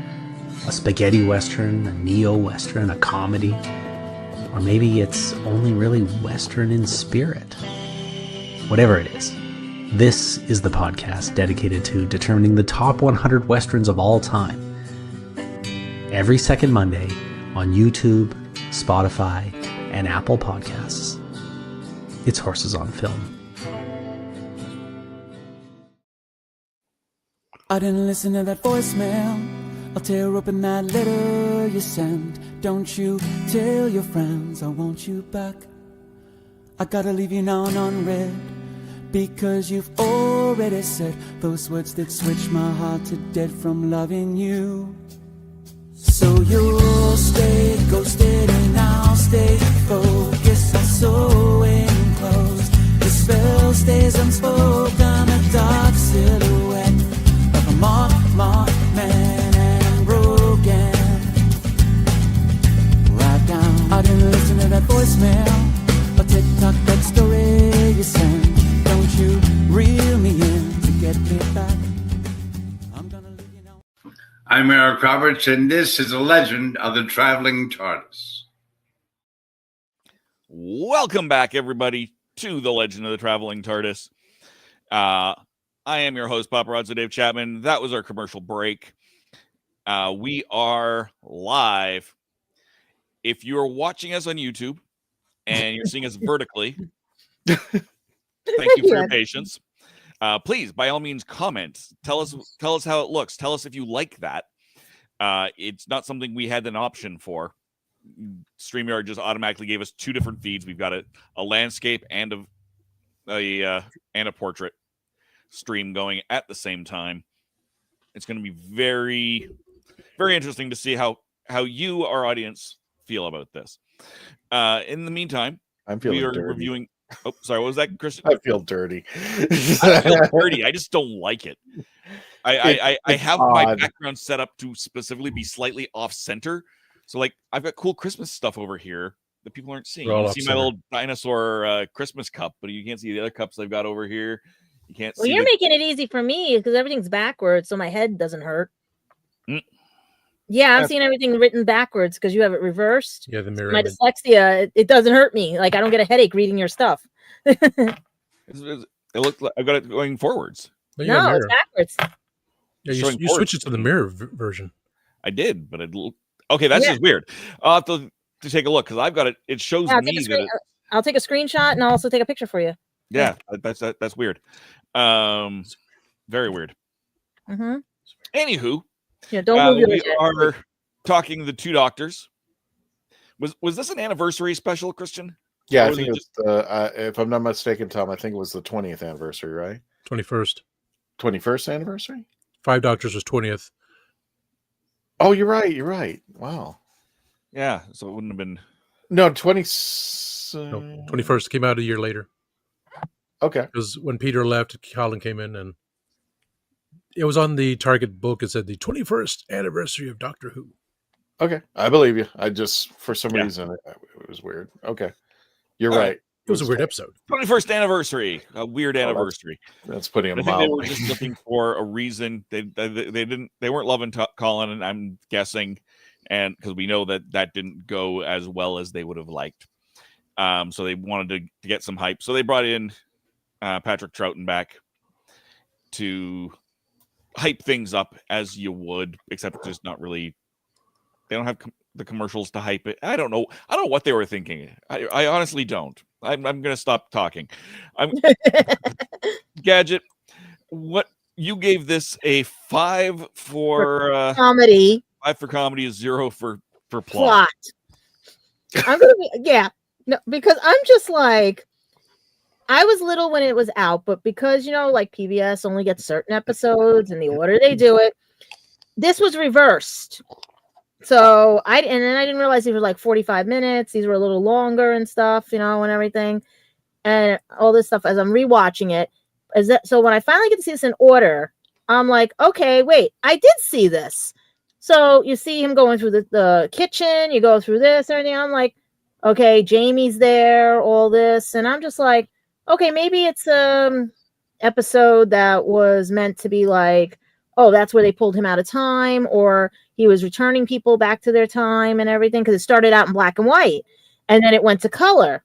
a spaghetti Western, a neo-Western, a comedy, or maybe it's only really Western in spirit. Whatever it is, this is the podcast dedicated to determining the top 100 Westerns of all time. Every second Monday on YouTube, Spotify, and Apple Podcasts. It's Horses on Film. I didn't listen to that voicemail. I'll tear open that letter you sent. Don't you tell your friends I want you back. I gotta leave you now unread, because you've already said those words that switch my heart to dead from loving you. So you'll stay ghosted and I'll stay focused. I'm so enclosed. The spell stays unspoken. A dark silhouette of a moth man, and I'm broken. Right down. I didn't listen to that voicemail or TikTok that story you sent. Don't you reel me in to get me back. I'm gonna leave you now. I'm Eric Roberts, and this is a legend of the traveling TARDIS. Welcome back, everybody, to the Legend of the Traveling TARDIS. I am your host, Paparazzo Dave Chapman. That was our commercial break. We are live. If you're watching us on YouTube and you're seeing us vertically, thank you for your patience. Please, by all means, comment. Tell us how it looks. Tell us if you like that. It's not something we had an option for. StreamYard just automatically gave us two different feeds. We've got a landscape and a portrait stream going at the same time. It's going to be very, very interesting to see how you, our audience, feel about this. In the meantime, I'm feeling we are dirty. reviewing. Oh, sorry, what was that, Christian? I feel dirty. I feel dirty. I just don't like it. I have my background set up to specifically be slightly off center. So, like, I've got cool Christmas stuff over here that people aren't seeing. You see my little dinosaur Christmas cup, but you can't see the other cups I've got over here. You can't see. Well, you're making it easy for me because everything's backwards, so my head doesn't hurt. Yeah, I'm seeing everything written backwards because you have it reversed. Yeah, the mirror. My dyslexia, it doesn't hurt me. Like, I don't get a headache reading your stuff. It looks like I've got it going forwards. No, it's backwards. Yeah, you switch it to the mirror version. I did, but okay, that's just weird. I'll have to take a look because I've got it. It shows me that. I'll take a screenshot and I'll also take a picture for you. Yeah, that's weird. Very weird. Mm-hmm. Anywho, yeah, don't move we are talking the two doctors. Was this an anniversary special, Christian? Yeah, I think it was. If I'm not mistaken, Tom, I think it was the 20th anniversary, right? 21st. 21st anniversary. 5 Doctors was 20th. Oh, you're right. You're right. Wow. Yeah, so it wouldn't have been. No, 21st came out a year later. Okay. Because when Peter left, Colin came in, and it was on the Target book. It said the 21st anniversary of Doctor Who. Okay, I believe you. I just, for some reason, it was weird. Okay, you're right. It was a weird episode. 21st anniversary, a weird anniversary. That's putting it I think they were mildly. just looking for a reason. They weren't loving Colin, and I'm guessing, and because we know that didn't go as well as they would have liked. So they wanted to get some hype. So they brought in Patrick Troughton back to hype things up as you would, except just not really. They don't have the commercials to hype it. I don't know what they were thinking. I honestly don't. I'm going to stop talking. Gadget, what you gave this a 5 for comedy. 5 for comedy, a 0 for plot. I'm gonna be no, because I'm just like, I was little when it was out, but because like PBS only gets certain episodes in the order they do it, this was reversed. So and then I didn't realize these were like 45 minutes. These were a little longer and stuff, and everything, and all this stuff as I'm rewatching it. So when I finally get to see this in order, I'm like, okay, wait, I did see this. So you see him going through the kitchen, you go through this, and everything. I'm like, okay, Jamie's there, all this, and I'm just like, okay, maybe it's episode that was meant to be like, oh, that's where they pulled him out of time, or he was returning people back to their time and everything, because it started out in black and white, and then it went to color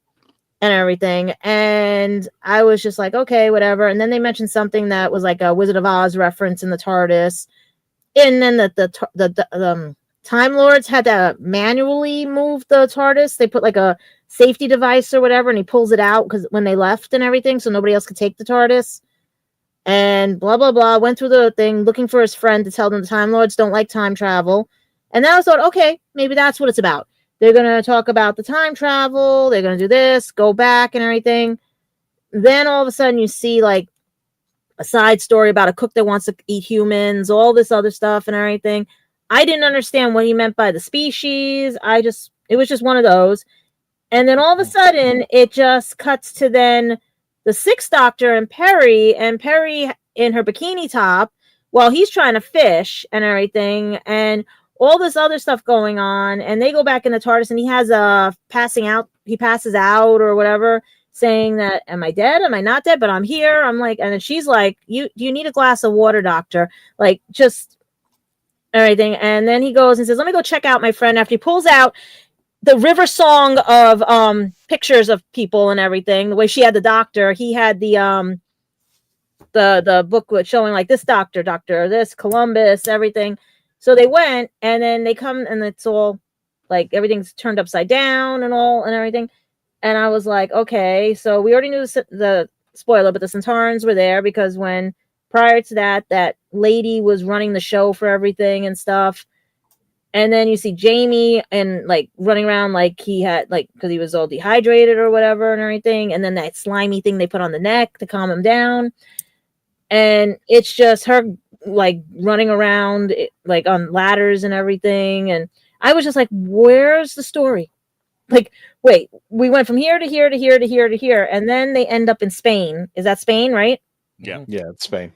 and everything. And I was just like, okay, whatever. And then they mentioned something that was like a Wizard of Oz reference in the TARDIS. And then the Time Lords had to manually move the TARDIS. They put like a safety device or whatever, and he pulls it out because when they left and everything, so nobody else could take the TARDIS. And blah, blah, blah, went through the thing looking for his friend to tell them the Time Lords don't like time travel. And then I thought, okay, maybe that's what it's about. They're going to talk about the time travel. They're going to do this, go back and everything. Then all of a sudden you see like a side story about a cook that wants to eat humans, all this other stuff and everything. I didn't understand what he meant by the species. It was just one of those. And then all of a sudden it just cuts to then the Sixth Doctor and Perry in her bikini top while he's trying to fish and everything, and all this other stuff going on. And they go back in the TARDIS, and he has he passes out or whatever, saying that, am I dead? Am I not dead? But I'm here. I'm like, and then she's like, you need a glass of water, doctor. Like, just everything. And then he goes and says, let me go check out my friend. After he pulls out the River Song of pictures of people and everything, the way she had the doctor, he had the book with showing like this doctor, this Columbus, everything. So they went, and then they come, and it's all like everything's turned upside down and all and everything. And I was like, okay, so we already knew the spoiler, but the Centaurans were there because when prior to that lady was running the show for everything and stuff. And then you see Jamie and like running around like he had like because he was all dehydrated or whatever and everything. And then that slimy thing they put on the neck to calm him down. And it's just her like running around like on ladders and everything. And I was just like, where's the story? Like, wait, we went from here to here to here to here to here. And then they end up in Spain. Is that Spain, right? Yeah. Yeah, it's Spain.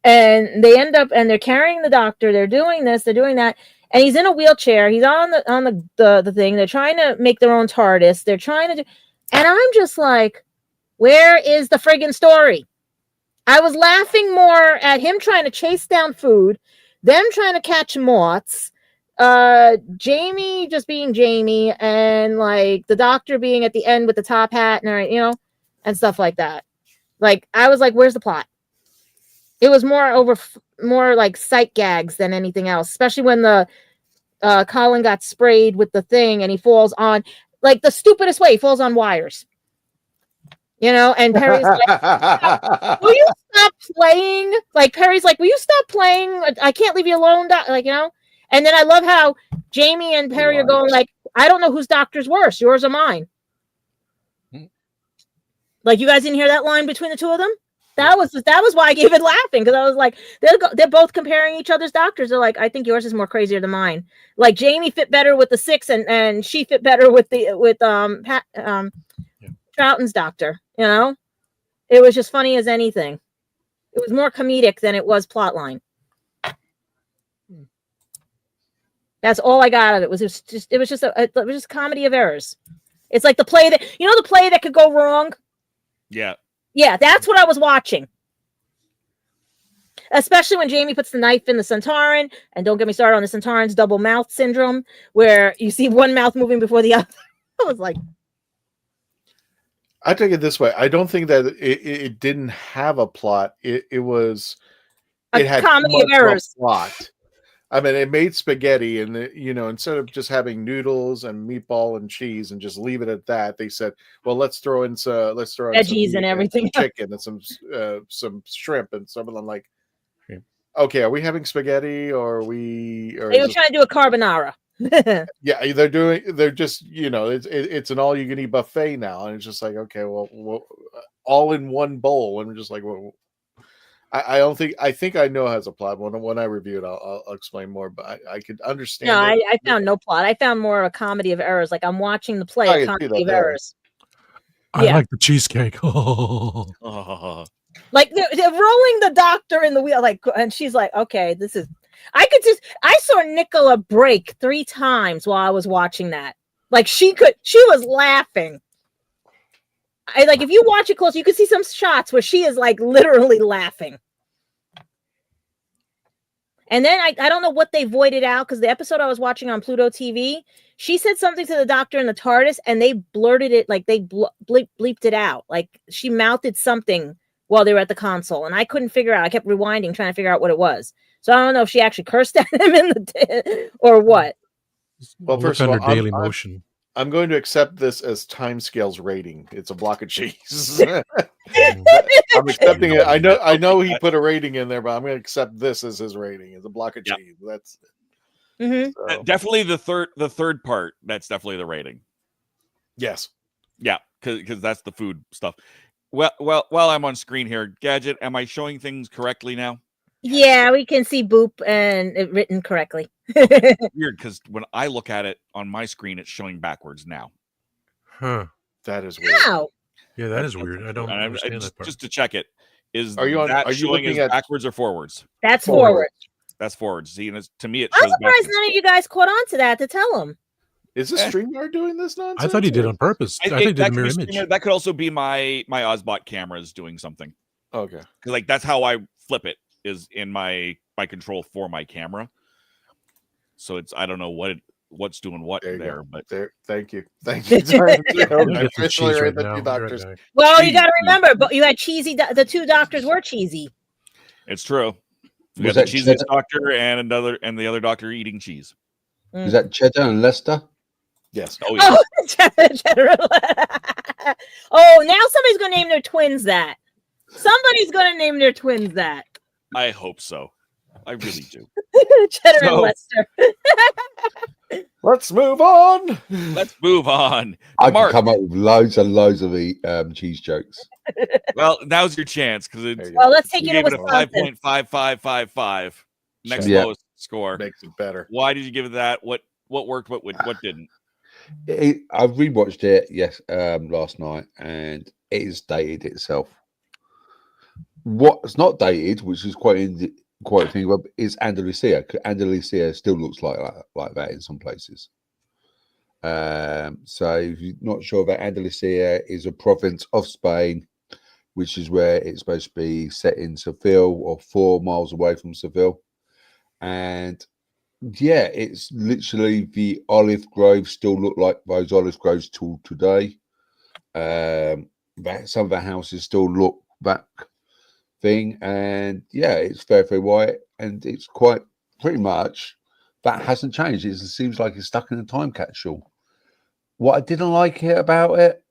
And they end up and they're carrying the doctor. They're doing this. They're doing that. And he's in a wheelchair. He's on the thing. They're trying to make their own TARDIS. They're trying to do, and I'm just like, where is the friggin' story? I was laughing more at him trying to chase down food, them trying to catch moths, Jamie just being Jamie, and like the doctor being at the end with the top hat and and stuff like that. Like I was like, where's the plot? It was more like sight gags than anything else, especially when the Colin got sprayed with the thing and he falls on like the stupidest way. He falls on wires, and Perry's like, will you stop playing? Like Perry's like, will you stop playing? I can't leave you alone. And then I love how Jamie and Perry are going like, I don't know whose doctor's worse, yours or mine. Like you guys didn't hear that line between the two of them? That was why I gave it laughing, because I was like, they're both comparing each other's doctors. They're like, I think yours is more crazier than mine. Like Jamie fit better with the 6, and she fit better with Troughton's doctor. It was just funny as anything. It was more comedic than it was plotline. That's all I got of it. It was just comedy of errors. It's like the play that could go wrong. Yeah. Yeah, that's what I was watching. Especially when Jamie puts the knife in the Centauran, and don't get me started on the Centauran's double mouth syndrome, where you see one mouth moving before the other. I was like, I take it this way. I don't think that it didn't have a plot. It had comedy of errors. Plot. I mean, it made spaghetti, and instead of just having noodles and meatball and cheese and just leave it at that, they said, "Well, let's throw in veggies and everything, chicken and some shrimp and some of them." Like, okay, are we having spaghetti or are we? Or they were trying to do a carbonara. Yeah, they're just it's an all-you-can-eat buffet now, and it's just like, okay, well, all in one bowl, and we're just like, well. I think I know it has a plot. When I review it, I'll explain more. But I could understand. No, I found no plot. I found more of a comedy of errors. Like I'm watching the play, a comedy of errors. I like the cheesecake. Like they're rolling the doctor in the wheel, like, and she's like, "Okay, this is." I saw Nicola break 3 times while I was watching that. Like she was laughing. If you watch it close, you can see some shots where she is like literally laughing. And then I don't know what they voided out, because the episode I was watching on Pluto TV, she said something to the doctor in the TARDIS, and they blurted it, like they bleeped it out. Like she mouthed something while they were at the console, and I couldn't figure out. I kept rewinding, trying to figure out what it was. So I don't know if she actually cursed at him or what. Well, first of all, Daily Motion. I'm going to accept this as Timescales rating. It's a block of cheese. I'm accepting it. I know he put a rating in there, but I'm going to accept this as his rating. It's a block of cheese. That's definitely the third part. That's definitely the rating. Yes. Yeah, because that's the food stuff. Well, while I'm on screen here, Gadget, am I showing things correctly now? Yeah, we can see Boop and it written correctly. Weird, because when I look at it on my screen, it's showing backwards now. Huh. That is weird. How? Yeah, that is weird. I don't understand that part. Just to check it, are you showing looking as at backwards or forwards? That's forward. That's forwards. See, and to me, it I'm shows surprised backwards. none of you guys caught on to that to tell him. Is this StreamYard doing this nonsense? I thought he did on purpose. I think he did a mirror image. That could also be my Ozbot cameras doing something. Okay. Because that's how I flip it, is in my control for my camera. So I don't know what's doing what there, but thank you. Sorry, Get I some officially cheese read right the now. two Be right doctors. back. Well, you got to Cheese. remember, but you had cheesy. The two doctors were cheesy. it's true. We Was got the that cheesiest cheddar? doctor and the other doctor eating cheese. Is that Cheddar and Leicester? Yes. Oh yeah. Oh, now somebody's going to name their twins that. Somebody's going to name their twins that. I hope so. I really do. Cheddar and Lester. Let's move on. Let's move on. I Mark. can come up with loads and loads of cheese jokes. Well, now's your chance because Well, let's take you you to gave it a Wisconsin. 5.5555. Next Yeah. lowest score. Makes it better. Why did you give it that? What worked? What didn't? I rewatched it last night, and it is dated itself. What's not dated, which is quite a thing about, is Andalusia. Andalusia still looks like that in some places. So if you're not sure about Andalusia, is a province of Spain, which is where it's supposed to be set in Seville or 4 miles away from Seville. And yeah, it's literally the olive groves still look like those olive groves till today. Some of the houses still look that thing, and yeah, it's very white, and it's quite pretty much that hasn't changed. It seems like it's stuck in a time capsule. What I didn't like about it,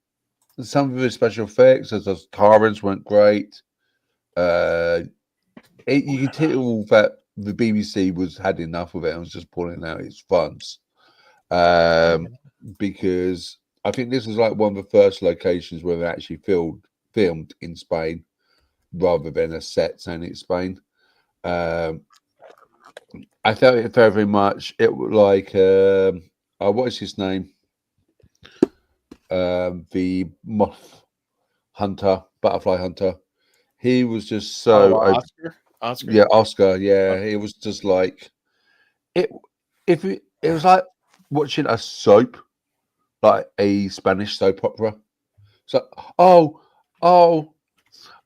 some of the special effects, as those Tyrants weren't great. You can tell that the BBC had enough of it and was just pulling out its funds. Because I think this was like one of the first locations where they actually filmed in Spain rather than a set saying it's Spain. I felt it very much. It was like what is his name? The moth hunter, butterfly hunter. He was just so Oscar. Yeah, Oscar. Yeah, it was just like it. It was like watching a soap, like a Spanish soap opera. So, oh,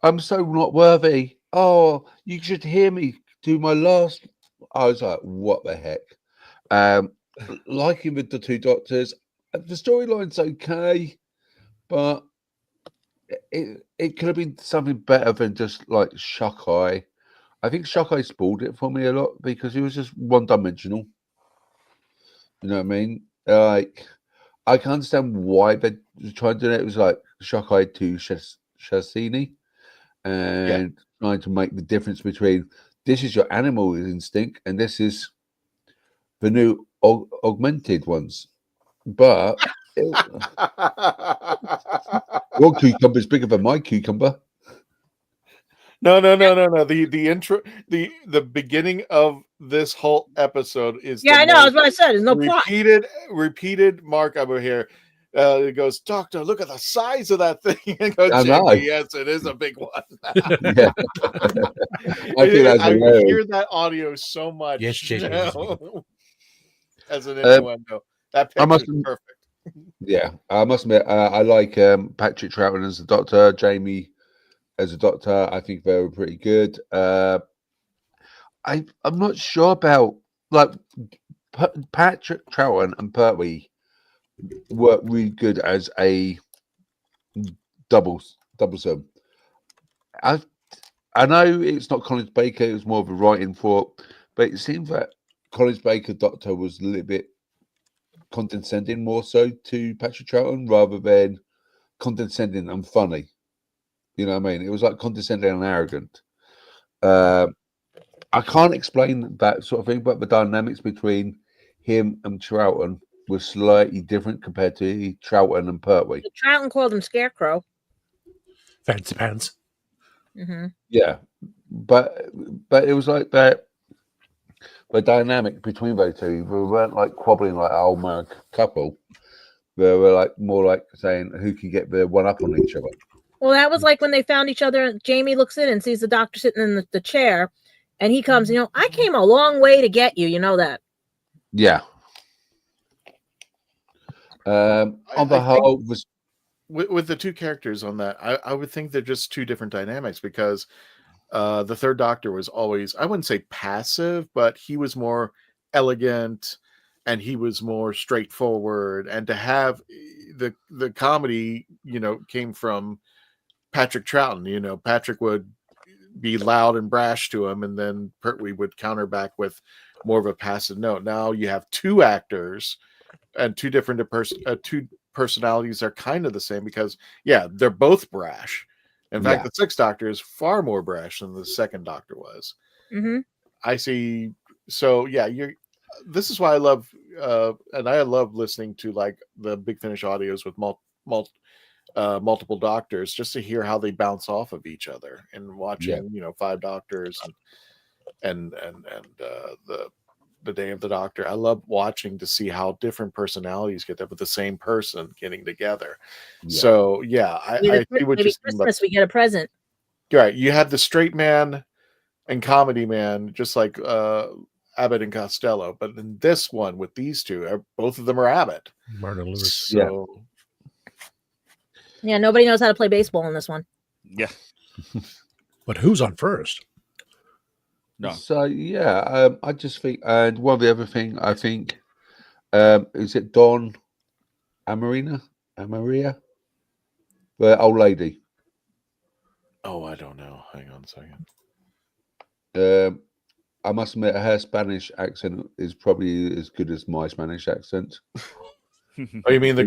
I'm so not worthy. Oh, you should hear me do my last. I was like, what the heck? Liking with the two doctors, the storyline's okay, but it could have been something better than just like Shock Eye. I think Shock Eye spoiled it for me a lot because he was just one-dimensional. You know what I mean? Like, I can understand why they tried to do it. It was like Shock Eye to Shassini, and trying to make the difference between this is your animal instinct and this is the new augmented ones. But your cucumber is bigger than my cucumber. No. The intro, the beginning of this whole episode is I know. That's what I said. There's no plot. Repeated mark over here. It goes, Doctor, look at the size of that thing. And goes, I know. yes, it is a big one. Yeah. I hear that audio so much. Yes, JJ. As an innuendo. That picture is perfect. Yeah, I must admit, I like Patrick Troughton as a doctor, Jamie as a doctor. I think they were pretty good. I'm not sure about like Patrick Troughton and Pertwee work really good as a double sum. I know it's not Collins Baker; it was more of a writing thought, but it seems that Collins Baker Doctor was a little bit condescending more so to Patrick Troughton rather than condescending and funny. You know what I mean? It was like condescending and arrogant. I can't explain that sort of thing, but the dynamics between him and Troughton was slightly different compared to Troughton and Pertwee. Troughton called him Scarecrow. Fancy pants. Mm-hmm. Yeah, but it was like that. The dynamic between those two, we weren't like quabbling like an old married couple. They were like more like saying who can get the one up on each other. Well, that was like when they found each other. Jamie looks in and sees the doctor sitting in the chair, and he comes. I came a long way to get you. You know that. Yeah. On the whole, was with the two characters on that, I would think they're just two different dynamics because the third doctor was always, I wouldn't say passive, but he was more elegant, and he was more straightforward. And to have the comedy, came from Patrick Troughton. Patrick would be loud and brash to him, and then Pertwee would counter back with more of a passive note. Now you have two actors and two different two personalities are kind of the same because they're both brash. In fact, the Sixth Doctor is far more brash than the Second Doctor was. Mm-hmm. I see. So this is why I love and I love listening to like the Big Finish audios with multiple doctors, just to hear how they bounce off of each other, and watching 5 Doctors and the Day of the Doctor. I love watching to see how different personalities get there, but the same person getting together. So I see what maybe Christmas we get a present. Right, you had the straight man and comedy man, just like Abbott and Costello, but in this one with these two, both of them are Abbott. Martin Lewis. So yeah, nobody knows how to play baseball in this one. Yeah. But who's on first? No. So I just think, and one of the other thing I think, is it Dawn Amaria, the old lady? Oh, I don't know. Hang on a second. I must admit, her Spanish accent is probably as good as my Spanish accent. Oh, you mean the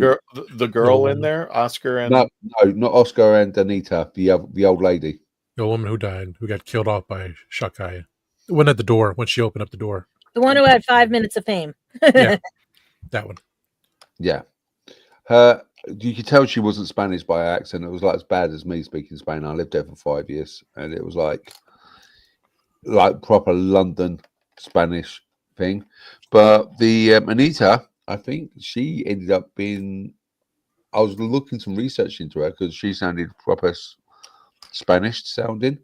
girl in there, Oscar and no, not Oscar and Anita, the old lady, the woman who died, who got killed off by Shakai. The one at the door when she opened up the door. The one who had 5 minutes of fame. Yeah, that one. Yeah, you could tell she wasn't Spanish by her accent. It was like as bad as me speaking Spanish. I lived there for 5 years, and it was like proper London Spanish thing. But the Anita, I think she ended up being. I was looking some research into her because she sounded proper Spanish sounding.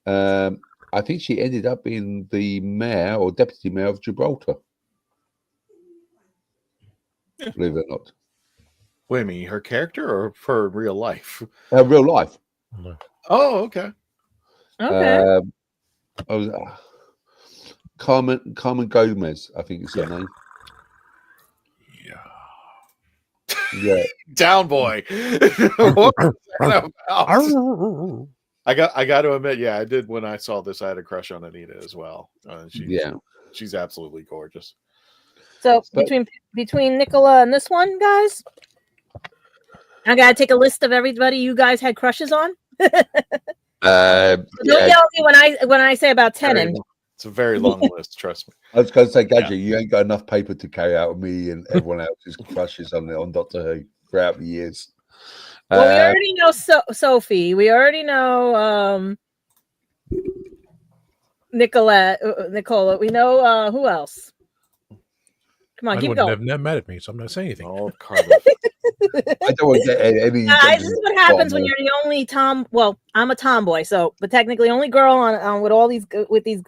I think she ended up being the mayor or deputy mayor of Gibraltar. Yeah. Believe it or not. Wait a minute, her character or for real life? Real life. Oh, okay. Okay. I was Carmen Gomez, I think it's her name. Yeah. Down boy. What was that about? I got to admit, I did when I saw this. I had a crush on Anita as well. She's absolutely gorgeous. So between Nicola and this one, guys, I gotta take a list of everybody you guys had crushes on. Don't yell at me when I say about 10. It's a very long list, trust me. I was going to say, Gadget, you ain't got enough paper to carry out me and everyone else's crushes on Doctor Who throughout the years. Well, we already know Sophie. We already know Nicola. We know who else? Come on, keep going. Have never met me, so I'm not saying anything. Oh, Carter. I don't want to get any. This is what happens when you're the only Tom. Well, I'm a tomboy, but technically only girl on with all these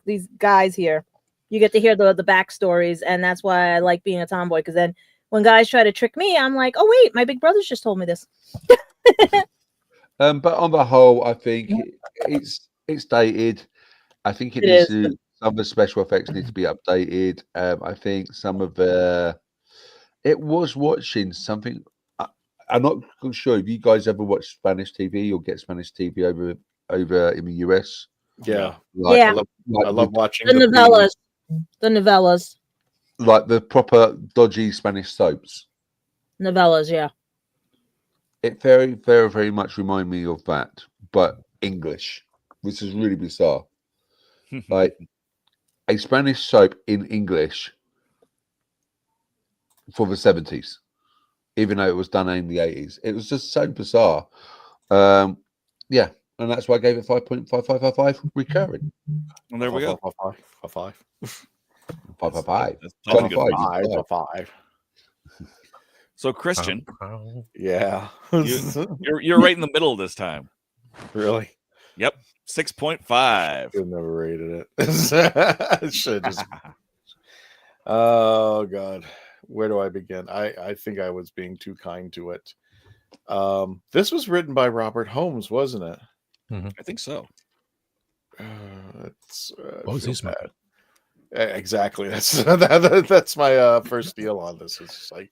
these guys here. You get to hear the backstories, and that's why I like being a tomboy. Because then when guys try to trick me, I'm like, oh wait, my big brothers just told me this. But on the whole, I think it's dated. I think it needs to. Some of the special effects need to be updated. I think some of it was watching something. I'm not sure if you guys ever watch Spanish TV or get Spanish TV over in the US. Yeah, I love watching the novellas. The novellas, like the proper dodgy Spanish soaps. Novellas, yeah. It very, very, very much remind me of that, but English, which is really bizarre. Like a Spanish soap in English for the 70s, even though it was done in the 80s. It was just so bizarre. Yeah, and that's why I gave it 5.5555 recurring. Well, there we go. 5. 5. So, Christian, yeah, you're right in the middle this time. Really? Yep, 6.5. I've never rated it. Should just. Oh God, where do I begin? I think I was being too kind to it. This was written by Robert Holmes, wasn't it? I think so. What was he smoking? Exactly. That's my first deal on this. It's just like,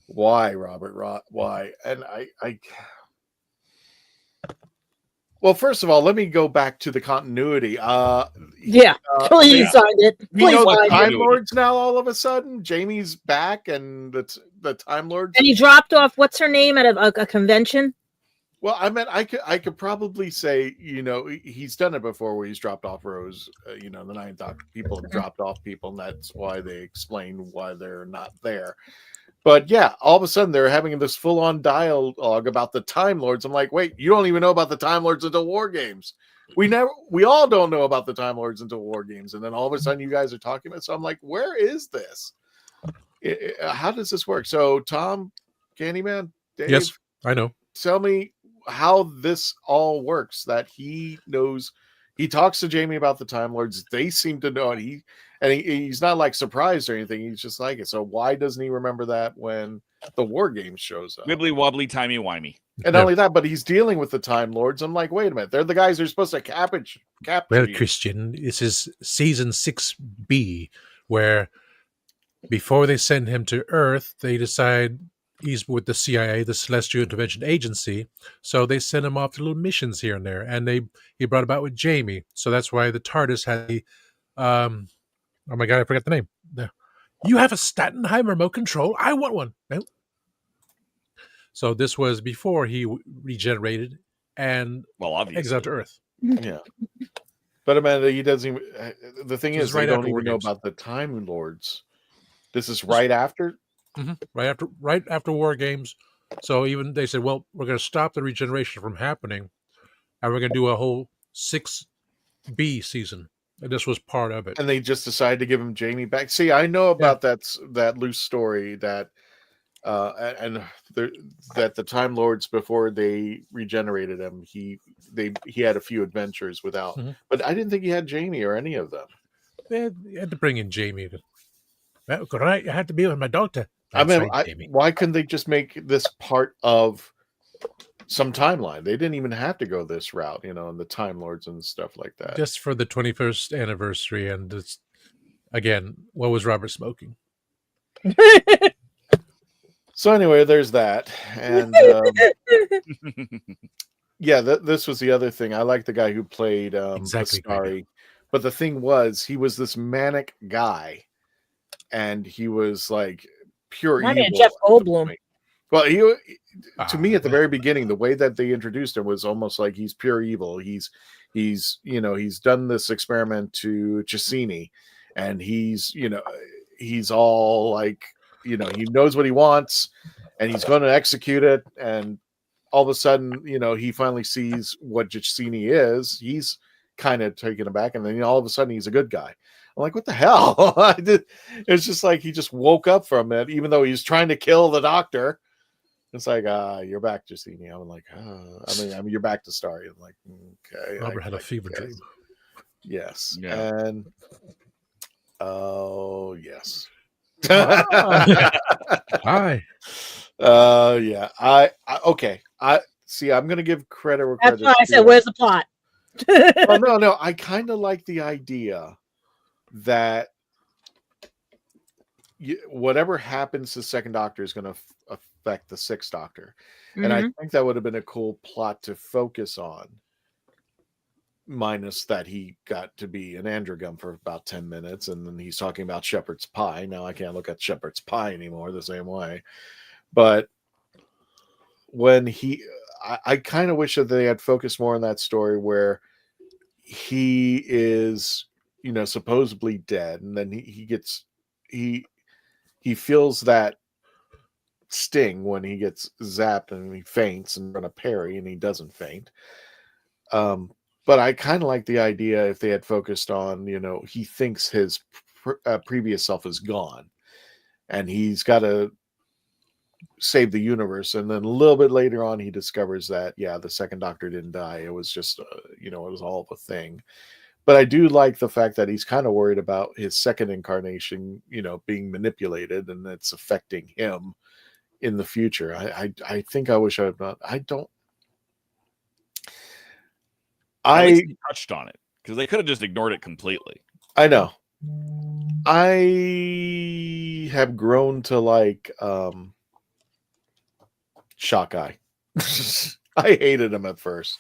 why, Robert? Why? And I. Well, first of all, let me go back to the continuity. Yeah, please find it. We Please know the find Time it. Lords now. All of a sudden, Jamie's back, and the Time Lords. And he dropped off. What's her name at a convention? Well, I mean, I could probably say, he's done it before, where he's dropped off Rose. The Ninth Doctor, people have dropped off people, and that's why they explain why they're not there. But yeah, all of a sudden they're having this full-on dialogue about the Time Lords. I'm like, wait, you don't even know about the Time Lords until War Games. We all don't know about the Time Lords until War Games, and then all of a sudden you guys are talking about it. So I'm like, where is this? How does this work? So Tom, Candyman, Dave, Yes, I know. Tell me how this all works. That he knows. He talks to Jamie about the Time Lords. They seem to know it. He's not like surprised or anything. He's just like it. So why doesn't he remember that when the War Games shows up? Wibbly wobbly, timey wimey. And not only that, but he's dealing with the Time Lords. I'm like, wait a minute. They're the guys who are supposed to capture Well, you. Christian, this is season 6B, where before they send him to Earth, they decide he's with the CIA, the Celestial Intervention Agency. So they send him off to little missions here and there. And he brought about with Jamie. So that's why the TARDIS had the oh my God, I forgot the name. You have a Statenheim remote control? I want one. No. So this was before he regenerated and exiled to Earth. Yeah. But Amanda, he doesn't even. The thing is, right they don't after even War know Games. about the Time Lords. This is right after? Mm-hmm. Right after War Games. So even they said, well, we're going to stop the regeneration from happening, and we're going to do a whole 6B season. And this was part of it. And they just decided to give him Jamie back. See, I know about that loose story that that the Time Lords, before they regenerated him, he had a few adventures without. Mm-hmm. But I didn't think he had Jamie or any of them. They had to bring in Jamie. Well, good night. I had to be with my doctor. I mean, Jamie. why couldn't they just make this part of some timeline? They didn't even have to go this route, and the Time Lords and stuff like that. Just for the 21st anniversary, and it's, again, what was Robert smoking? So anyway, there's that, and yeah, this was the other thing. I like the guy who played Astari, but the thing was, he was this manic guy, and he was like pure evil. Jeff Goldblum. Well, to me at the very beginning, the way that they introduced him was almost like he's pure evil. He's done this experiment to Cassini, and he's all like, he knows what he wants, and he's going to execute it. And all of a sudden, he finally sees what Cassini is. He's kind of taken aback, and then all of a sudden he's a good guy. I'm like, what the hell? It's just like he just woke up from it, even though he's trying to kill the doctor. It's like, you're back, Cassini. I'm like, I mean, you're back to Starry. I'm like, okay. Robert had a fever dream. Yes. Yeah. And yes. Hi. Yeah. Okay. I'm gonna give credit where That's credit. why I said, where's the plot? Well, no. I kind of like the idea that whatever happens to the Second Doctor is going to affect the Sixth Doctor. Mm-hmm. And I think that would have been a cool plot to focus on, minus that he got to be an androgum for about 10 minutes, and then he's talking about shepherd's pie. Now I can't look at shepherd's pie anymore the same way. But when I kind of wish that they had focused more on that story where he is, supposedly dead, and then he feels that sting when he gets zapped and he faints and run a parry, and he doesn't faint. But I kind of like the idea if they had focused on, he thinks his previous self is gone, and he's got to save the universe. And then a little bit later on, he discovers that, the Second Doctor didn't die. It was just, it was all a thing. But I do like the fact that he's kind of worried about his second incarnation, being manipulated, and it's affecting him in the future. I think I wish I had not. I don't. At least he touched on it, because they could have just ignored it completely. I know, I have grown to like Shock Eye. I hated him at first,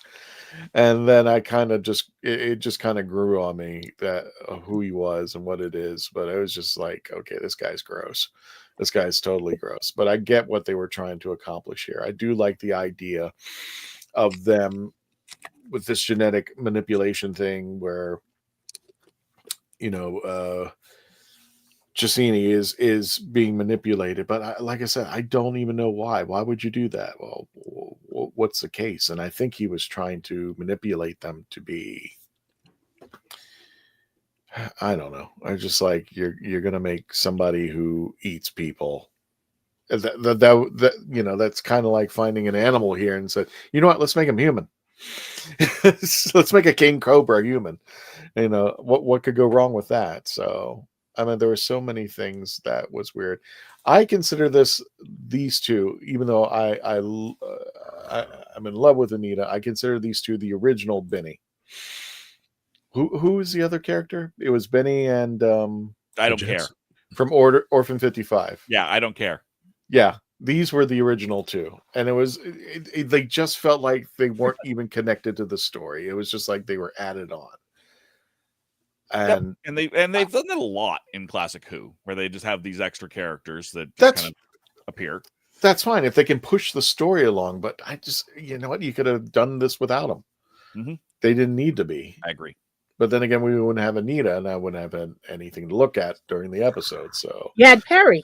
and then I kind of just it just kind of grew on me that who he was and what it is. But it was just like, okay, this guy's gross. This guy's totally gross. But I get what they were trying to accomplish here. I do like the idea of them with this genetic manipulation thing, where Cassini is being manipulated, but like I said, I don't even know why. Why would you do that? Well, what's the case? And I think he was trying to manipulate them to be. I don't know. I just like you're gonna make somebody who eats people. That's kind of like finding an animal here and said, you know what? Let's make him human. Let's make a king cobra human. What could go wrong with that? So I mean, there were so many things that was weird. I consider these two, even though I'm in love with Anita, I consider these two the original Benny. Who is the other character? It was Benny and I don't care. From Orphan 55. Yeah, I don't care. Yeah, these were the original two, and they just felt like they weren't even connected to the story. It was just like they were added on. And they've done that a lot in Classic Who, where they just have these extra characters that just kind of appear. That's fine if they can push the story along, but I just, you know what, you could have done this without them. Mm-hmm. They didn't need to be. I agree. But then again, we wouldn't have Anita, and I wouldn't have anything to look at during the episode. So you had Perry.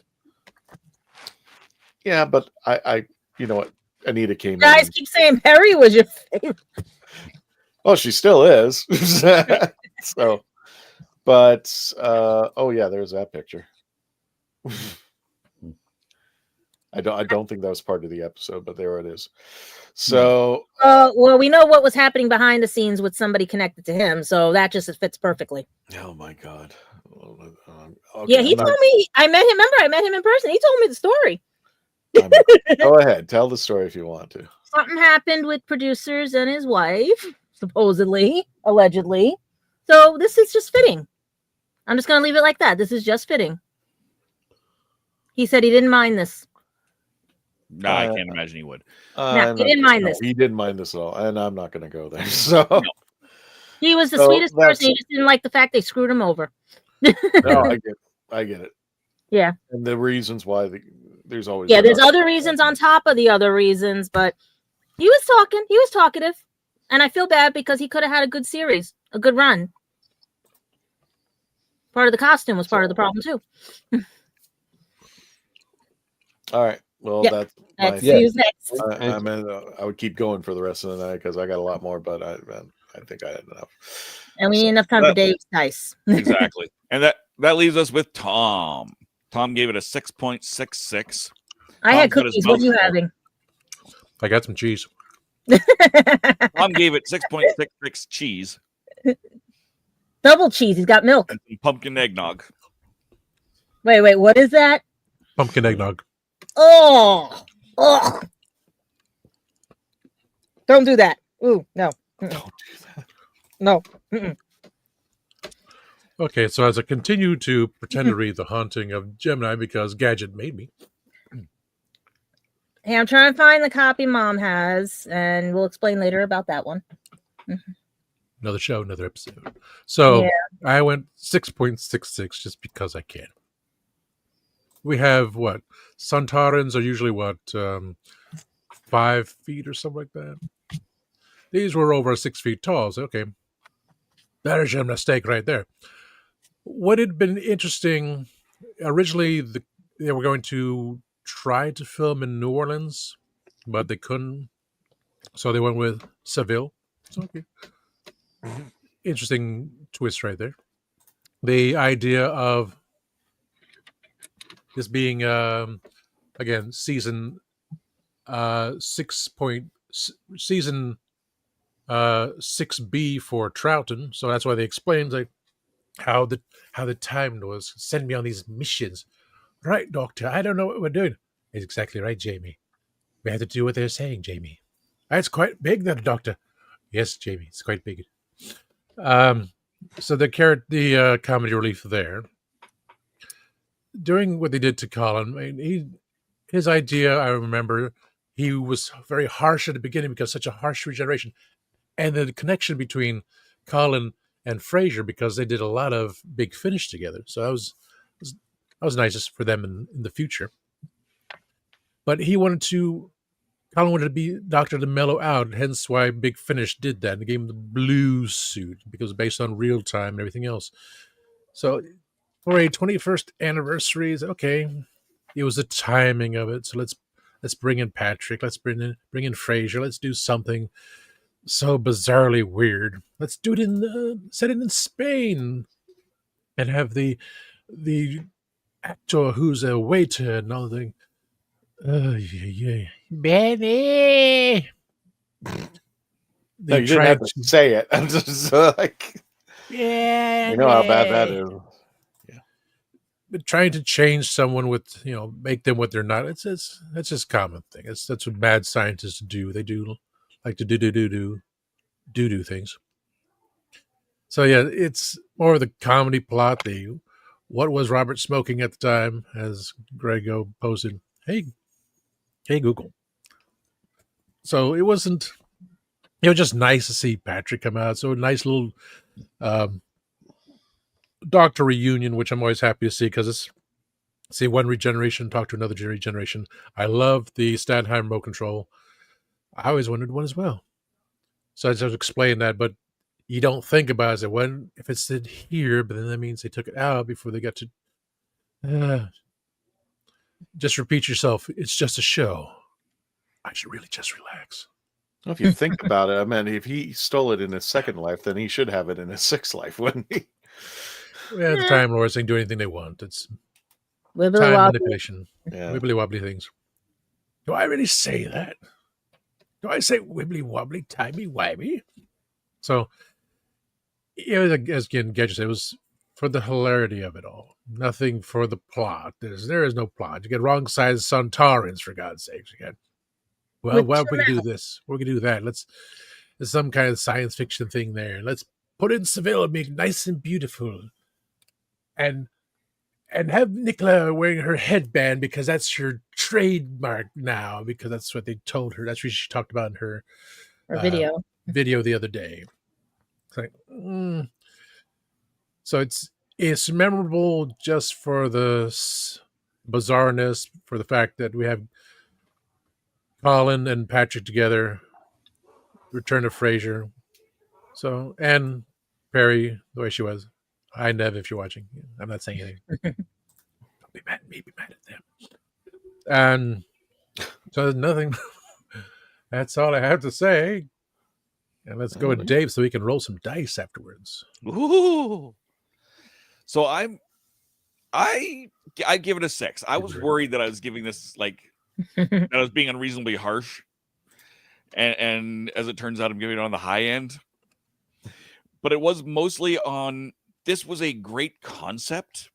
Yeah, but I you know what, Anita came. Guys keep saying Perry was your favorite. Well, she still is. So. But oh yeah, there's that picture. I don't think that was part of the episode, but there it is. So well, we know what was happening behind the scenes with somebody connected to him, so that just fits perfectly. Oh my god. Okay, yeah, he told me. I met him. Remember, I met him in person. He told me the story. Go ahead, tell the story if you want to. Something happened with producers and his wife, supposedly, allegedly. So this is just fitting. I'm just going to leave it like that. This is just fitting. He said he didn't mind this. No, I can't imagine he would. No, he didn't mind this. He didn't mind this at all, and I'm not going to go there. So no. He was the sweetest person. He just didn't like the fact they screwed him over. No, I get it. Yeah. And the reasons why there's always there's other reasons on top of the other reasons, but he was talking. He was talkative, and I feel bad because he could have had a good series, a good run. Part of the costume was part of the problem too. All right. Well, that's next. I would keep going for the rest of the night because I got a lot more, but I think I had enough. And we need enough time for Dave's dice. Exactly. And that leaves us with Tom. Tom gave it a 6.66. I had cookies. What are you having? I got some cheese. Tom gave it 6.66 cheese. Double cheese. He's got milk. And some pumpkin eggnog. Wait. What is that? Pumpkin eggnog. Oh. Don't do that. Ooh, no. Don't do that. No. Okay, so as I continue to pretend to read The Haunting of Gemini because Gadget made me. Hey, I'm trying to find the copy Mom has, and we'll explain later about that one. Another show, another episode. So I went 6.66 just because I can. We have what? Santarans are usually 5 feet or something like that. These were over 6 feet tall. So, okay. There's your mistake right there. What had been interesting, originally they were going to try to film in New Orleans, but they couldn't. So they went with Seville. So, okay. Interesting twist right there. The idea of this being, again, season 6B for Troughton. So that's why they explained like how the time was. Send me on these missions. Right, Doctor. I don't know what we're doing. It's exactly right, Jamie. We have to do what they're saying, Jamie. It's quite big, there, Doctor. Yes, Jamie, it's quite big. So the comedy relief there during what they did to Colin, I mean, his idea, I remember, he was very harsh at the beginning because such a harsh regeneration, and the connection between Colin and Fraser because they did a lot of Big Finish together. So that was nice for them in the future. But Colin wanted to be Doctor to mellow out, hence why Big Finish did that. They gave him the blue suit because it was based on real time and everything else. So for a 21st anniversary, okay, it was the timing of it. So let's bring in Patrick. Let's bring in Fraser. Let's do something so bizarrely weird. Let's do it set it in Spain, and have the actor who's a waiter and all the yeah. Benny. No, you didn't have to say it. I'm just like, yeah, you know how bad that is. But trying to change someone with, make them what they're not. It's just a common thing. That's what mad scientists do. They do like to do things. So yeah, it's more of the comedy plot. What was Robert smoking at the time? As Grego posted, hey Google. So it was just nice to see Patrick come out. So a nice little Doctor reunion, which I'm always happy to see because see one regeneration talk to another regeneration. I love the Stanheim remote control. I always wanted one as well. So I just explain that, but you don't think about it. If it's in here, but then that means they took it out before they got to. Just repeat yourself. It's just a show. I should really just relax. Well, if you think about it, I mean, if he stole it in his second life, then he should have it in his sixth life, wouldn't he? Yeah, the Time Lords, they can do anything they want. It's Wibbly time wobbly. manipulation. Yeah. Wibbly wobbly things. Do I really say that? Do I say wibbly wobbly, timey wimey? So, as again, Gadget said, it was for the hilarity of it all. Nothing for the plot. There is no plot. You get wrong size Santarans, for God's sakes. Again. Well, we can do this. We can do that. There's some kind of science fiction thing there. Let's put in Seville and make it nice and beautiful. And have Nicola wearing her headband because that's her trademark now, because that's what they told her. That's what she talked about in her video the other day. It's like, So it's memorable just for the bizarreness, for the fact that we have Colin and Patrick together, return of Fraser. So, and Perry, the way she was. Hi, Nev, if you're watching. I'm not saying anything. Don't be mad at me, be mad at them. And so there's nothing. That's all I have to say. And let's go with Dave so we can roll some dice afterwards. Ooh. So I give it a 6. I was worried that I was giving this that I was being unreasonably harsh. And as it turns out, I'm giving it on the high end. But it was mostly on, this was a great concept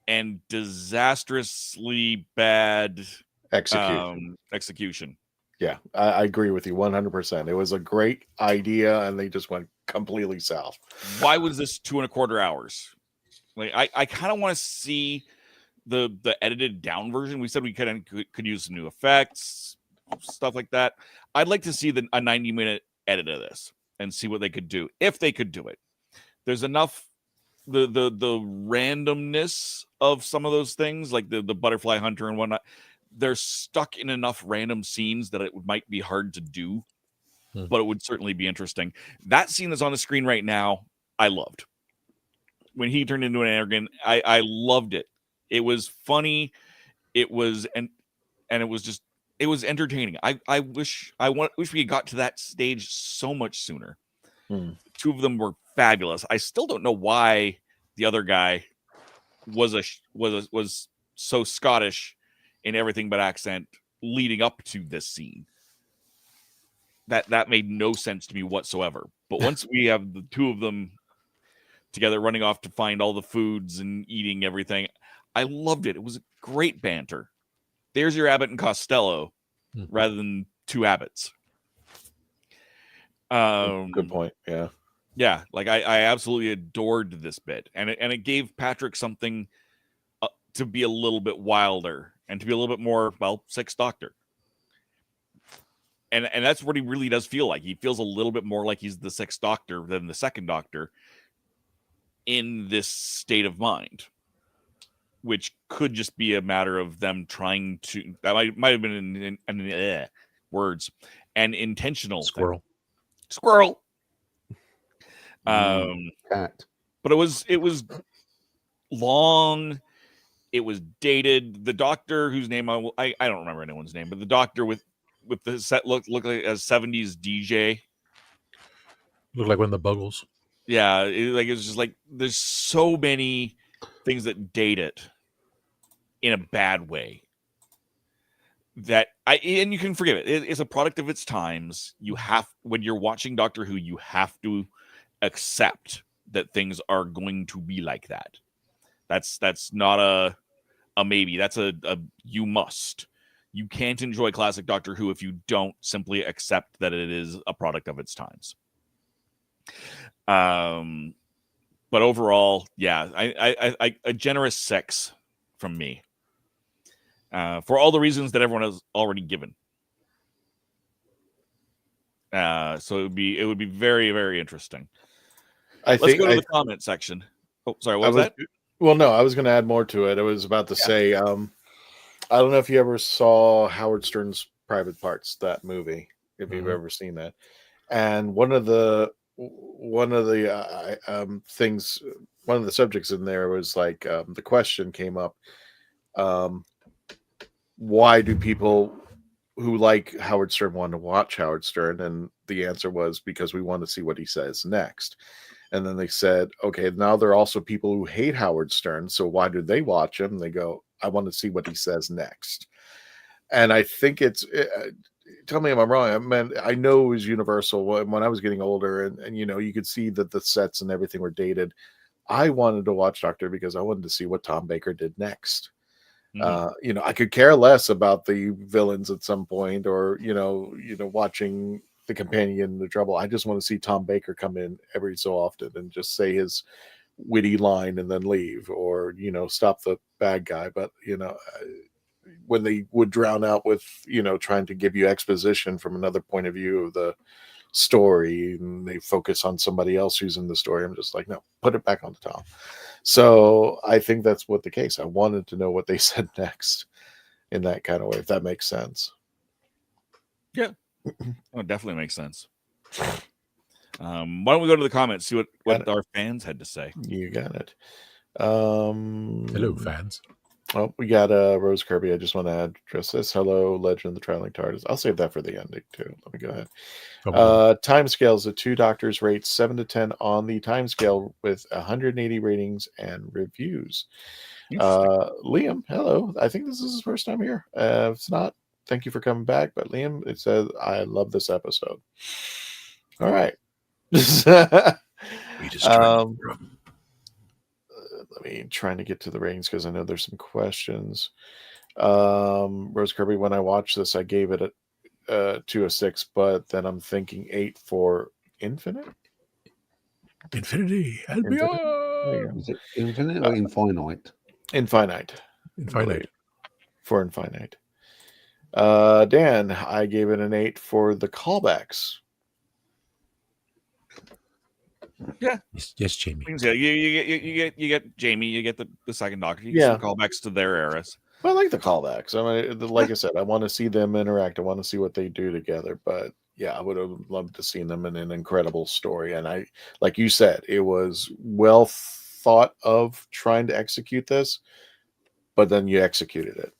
and disastrously bad execution. Yeah, I agree with you 100%. It was a great idea, and they just went completely south. Why was this 2.25 hours? I kind of want to see the edited down version. We said we could use some new effects, stuff like that. I'd like to see a 90-minute edit of this and see what they could do, if they could do it. There's enough the randomness of some of those things, like the butterfly hunter and whatnot. They're stuck in enough random scenes that it might be hard to do, but it would certainly be interesting. That scene that's on the screen right now, I loved. When he turned into an Energon, I loved it. It was funny. It was and it was entertaining. I wish we had got to that stage so much sooner. The two of them were fabulous. I still don't know why the other guy was so Scottish in everything but accent leading up to this scene. That made no sense to me whatsoever. But once we have the two of them together running off to find all the foods and eating everything, I loved it. It was great banter. There's your Abbott and Costello rather than two Abbotts. Good point. Yeah. Yeah, like I absolutely adored this bit, and it gave Patrick something to be a little bit wilder and to be a little bit more, well, Sixth Doctor. And that's what he really does feel like. He feels a little bit more like he's the Sixth Doctor than the Second Doctor in this state of mind, which could just be a matter of them trying to. That might have been words, an intentional Squirrel. thing. Squirrel. Cat. But it was long. It was dated. The doctor, whose name I don't remember anyone's name, but the doctor with the set look like a 70s DJ. Looked like one of the Buggles. Yeah, it was just like there's so many things that date it in a bad way that and you can forgive it. It's a product of its times. You have, when you're watching Doctor Who, you have to accept that things are going to be like that. That's not a maybe. That's a you must. You can't enjoy classic Doctor Who if you don't simply accept that it is a product of its times. But overall, yeah, I a generous 6 from me. For all the reasons that everyone has already given. So it would be very, very interesting. Let's go to the comment section. Oh, sorry, what was that? Well, no, I was going to add more to it. I was about to say, I don't know if you ever saw Howard Stern's Private Parts, that movie, if you've ever seen that. And one of the things, one of the subjects in there was like the question came up: why do people who like Howard Stern want to watch Howard Stern? And the answer was because we want to see what he says next. And then they said, okay, now there are also people who hate Howard Stern, so why do they watch him? They go, I want to see what he says next. And I think it's, tell me if I'm wrong. I mean, I know it was universal when I was getting older, and you know, you could see that the sets and everything were dated. I wanted to watch Doctor because I wanted to see what Tom Baker did next. You know, I could care less about the villains at some point, or you know, watching the companion in the trouble. I just want to see Tom Baker come in every so often and just say his witty line and then leave, or you know, stop the bad guy. But you know, when they would drown out with, you know, trying to give you exposition from another point of view of the story, and they focus on somebody else who's in the story, I'm just like, no, put it back on the top. So I think that's what the case. I wanted to know what they said next in that kind of way, if that makes sense. Yeah. Oh, it definitely makes sense. Why don't we go to the comments, see what our fans had to say? You got it. Hello, fans. Oh, we got Rose Kirby. I just want to address this. Hello, Legend of the Traveling Tardis. I'll save that for the ending too. Let me go ahead. Time scales: the 2 Doctors rate 7 to 10 on the time scale with 180 ratings and reviews. Liam, hello. I think this is his first time here. If it's not, thank you for coming back. But Liam, it says, I love this episode. All right. Let me trying to get to the ratings because I know there's some questions. Rose Kirby, when I watched this, I gave it a 6, but then I'm thinking 8 for Infinite. Infinity and beyond. Is it infinite or infinite? Infinite. For Infinite. Dan, I gave it an 8 for the callbacks. Yeah. Yes, Jamie. Yeah, you get Jamie, you get the second Doctor, you get some callbacks to their eras. Well, I like the callbacks. I mean, like I said, I want to see them interact. I want to see what they do together. But yeah, I would have loved to see them in an incredible story. And I, like you said, it was well thought of trying to execute this, but then you executed it.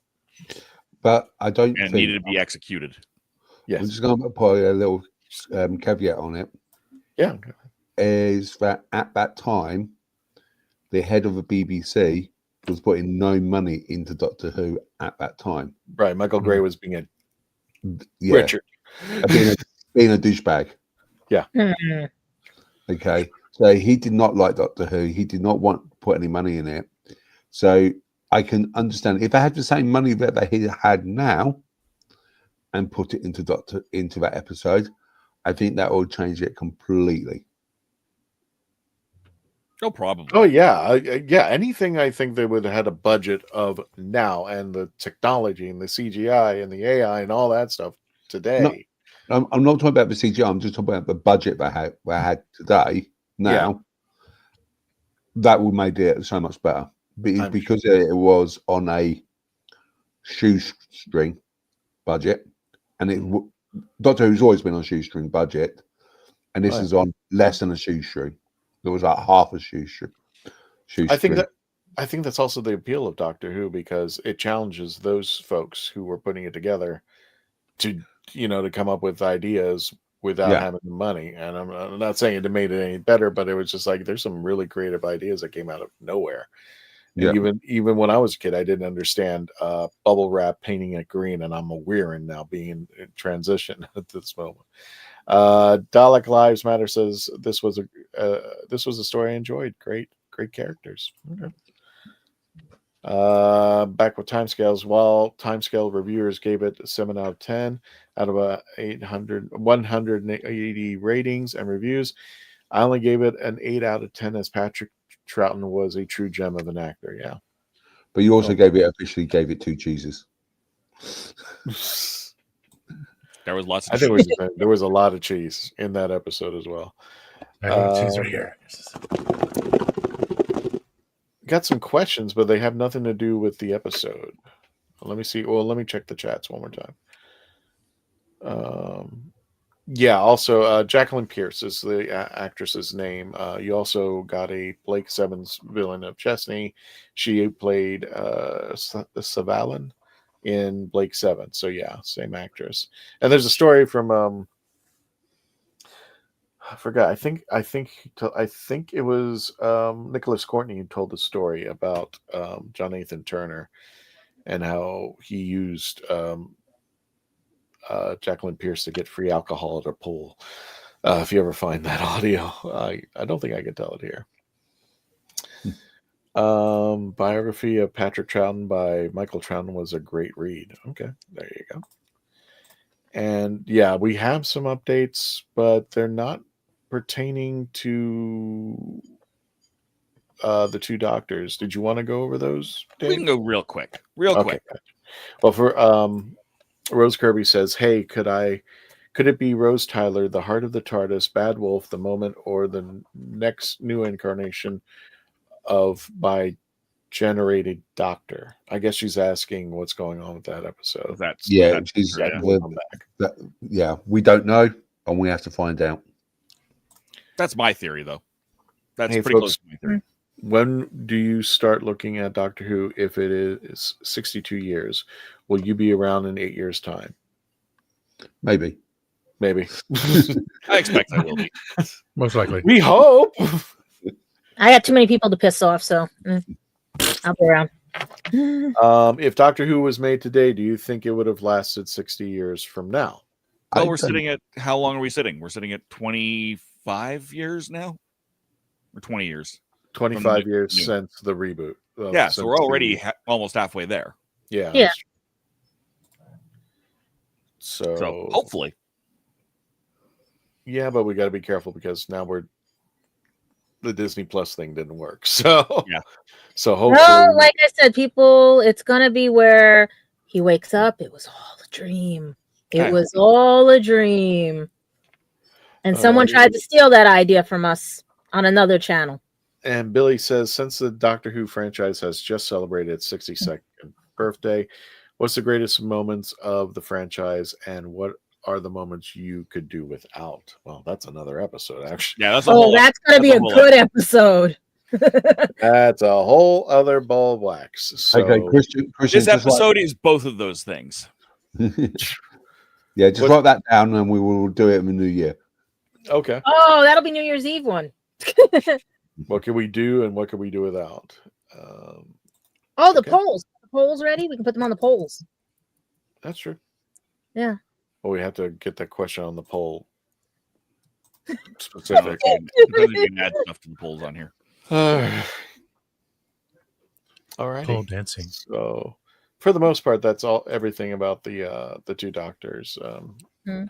But I don't think it needed to be executed. Yes. I'm just going to put a little caveat on it. Yeah. Is that at that time, the head of the BBC was putting no money into Doctor Who at that time. Right. Michael Gray was being a Richard. being a douchebag. Yeah. Okay. So he did not like Doctor Who. He did not want to put any money in it. So I can understand if I had the same money that he had now and put it into that episode, I think that would change it completely. Oh, probably. Oh yeah, yeah. Anything I think they would have had a budget of now, and the technology and the CGI and the AI and all that stuff today. I'm not talking about the CGI. I'm just talking about the budget they had today. Now that would make it so much better because it was on a shoestring budget, and Doctor Who's always been on a shoestring budget, and this is on less than a shoestring. There was like half a shoestring. I think that's also the appeal of Doctor Who, because it challenges those folks who were putting it together to come up with ideas without having the money. And I'm not saying it made it any better, but it was just like there's some really creative ideas that came out of nowhere. And even when I was a kid, I didn't understand bubble wrap painting it green, and I'm a Weirin now, being in transition at this moment. Dalek Lives Matter says this was a story I enjoyed. Great characters. Okay. Back with timescales. While timescale reviewers gave it a 7 out of 10 out of 180 ratings and reviews, I only gave it an 8 out of 10, as Patrick Troughton was a true gem of an actor. Yeah, but you also gave it 2 cheeses. There was lots of I think there was a lot of cheese in that episode as well. I got cheese right here. Got some questions, but they have nothing to do with the episode. Let me see. Well, let me check the chats one more time. Also, Jacqueline Pierce is the actress's name. You also got a Blake Sevens villain of Chesney. She played Savalan in Blake Seven. So yeah, same actress. And there's a story from I forgot. I think it was Nicholas Courtney who told the story about Jonathan Turner and how he used Jacqueline Pierce to get free alcohol at a pool. If you ever find that audio, I don't think I can tell it here. Biography of Patrick Troughton by Michael Troughton was a great read. Okay, there you go. And yeah, we have some updates, but they're not pertaining to the 2 doctors. Did you want to go over those, Dave? We can go real quick. Quick. Well, for Rose Kirby says, "Hey, could it be Rose Tyler, the Heart of the TARDIS, Bad Wolf, the Moment, or the next new incarnation of by generated Doctor?" I guess she's asking what's going on with that episode. We don't know, and we have to find out. That's my theory, though. That's pretty folks, close to my theory. When do you start looking at Doctor Who if it is 62 years? Will you be around in 8 years' time? Maybe. I expect I will be. Most likely. We hope. I got too many people to piss off, so I'll be around. If Doctor Who was made today, do you think it would have lasted 60 years from now? Well, we're sitting at, how long are we sitting? We're sitting at 25 years now? Or 20 years? 25 years since the reboot. So we're already almost halfway there. Yeah. So hopefully. Yeah, but we got to be careful because now the Disney Plus thing didn't work. So hopefully. Well, like I said, people, it's gonna be where he wakes up. It was all a dream. It was all a dream. And someone tried to steal that idea from us on another channel. And Billy says, since the Doctor Who franchise has just celebrated its 62nd birthday, what's the greatest moments of the franchise, and what are the moments you could do without? Well, that's another episode, actually. Yeah, that's that's going to be a good episod. That's a whole other ball of wax. So, okay, Christian, this episode is both of those things. Yeah, just write that down, and we will do it in the new year. Okay. Oh, that'll be New Year's Eve one. What can we do, and what can we do without? The polls. The polls ready? We can put them on the polls. That's true. Yeah. Well, we have to get that question on the poll specific. Because you can add stuff to the polls on here. All right. Pole dancing. So, for the most part, that's everything about the 2 doctors. Yeah.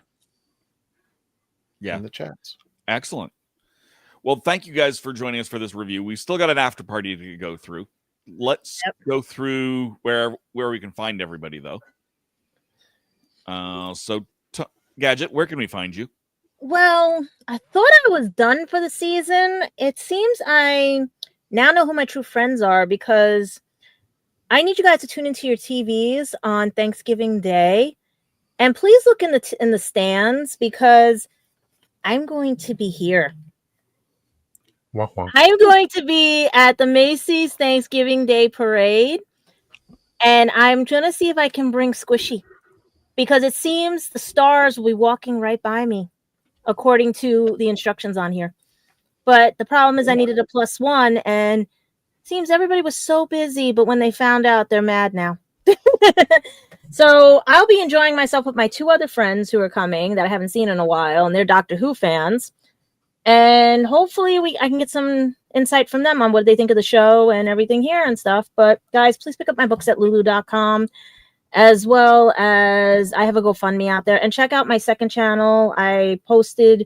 In the chats. Excellent. Well, thank you guys for joining us for this review. We've still got an after party to go through. Let's go through where we can find everybody, though. Gadget, where can we find you? Well, I thought I was done for the season. It seems I now know who my true friends are, because I need you guys to tune into your TVs on Thanksgiving Day, and please look in the stands, because I'm going to be here. Wonk, wonk. I'm going to be at the Macy's Thanksgiving Day Parade, and I'm going to see if I can bring Squishy, because it seems the stars will be walking right by me, according to the instructions on here. But the problem is I needed a +1, and it seems everybody was so busy, but when they found out, they're mad now. So I'll be enjoying myself with my 2 other friends who are coming that I haven't seen in a while, and they're Doctor Who fans. And hopefully I can get some insight from them on what they think of the show and everything here and stuff. But guys, please pick up my books at lulu.com, as well as I have a GoFundMe out there. And check out my second channel. I posted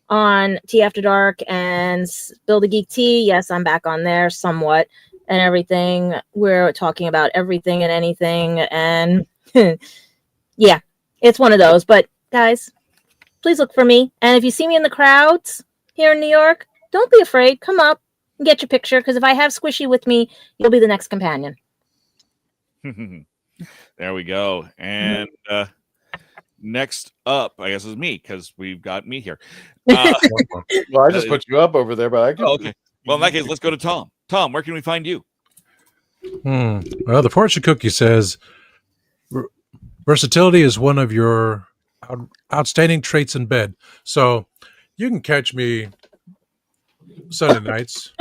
on Tea After Dark and Spill the Geek Tea. Yes, I'm back on there somewhat and everything. We're talking about everything and anything. And yeah, it's one of those. But guys, please look for me. And if you see me in the crowds here in New York, don't be afraid. Come up and get your picture, because if I have Squishy with me, you'll be the next companion. There we go. And next up, I guess, is me, because we've got me here. Well, I just put you up over there, but I can. Oh, okay. Well, in that case, let's go to Tom. Tom, where can we find you? Well, the fortune cookie says versatility is one of your outstanding traits in bed. So you can catch me Sunday nights,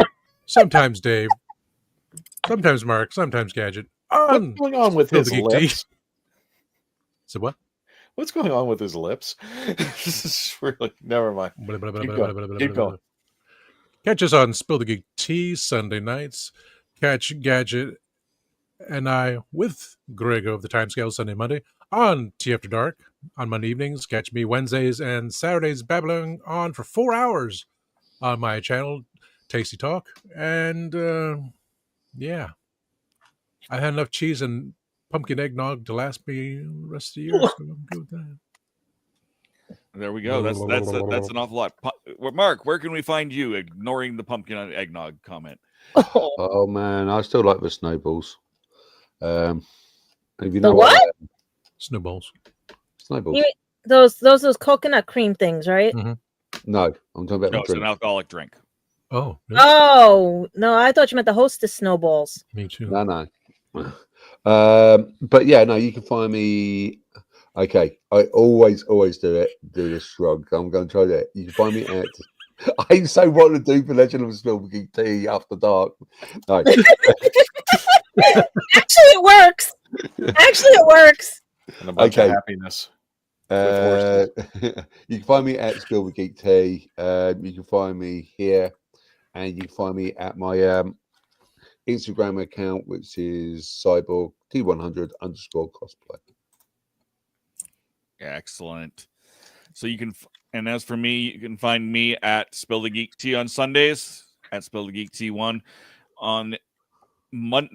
sometimes Dave, sometimes Mark, sometimes Gadget. What's going on with his Geek lips? So what? What's going on with his lips? This is really, never mind. Keep going. Catch us on Spill the Geek Tea Sunday nights. Catch Gadget and I with Grego of the Timescale Sunday, Monday on Tea After Dark on Monday evenings. Catch me Wednesdays and Saturdays babbling on for 4 hours on my channel, Tasty Talk. And yeah, I had enough cheese and pumpkin eggnog to last me the rest of the year. So I'm good with that. There we go. That's an awful lot. Mark, where can we find you? Ignoring the pumpkin eggnog comment. Oh man, I still like the snowballs. If you The know what? Snowballs. Snowballs. You mean those coconut cream things, right? Mm-hmm. No, I'm talking about No, the it's an drink. alcoholic drink. Oh, yeah. Oh no, I thought you meant the Hostess snowballs. Me too. No. But yeah, no, you can find me. Okay, I always do this shrug. I'm going to try that. You can find me at. I so want to do the Legend of Spill the Geek Tea After Dark. No. Actually, it works. And a bunch of happiness. You can find me at Spill the Geek Tea. You can find me here, and you can find me at my Instagram account, which is Cyborg T100_cosplay. Excellent. So you can, and as for me, you can find me at Spill the Geek Tea on Sundays, at Spill the Geek T1 on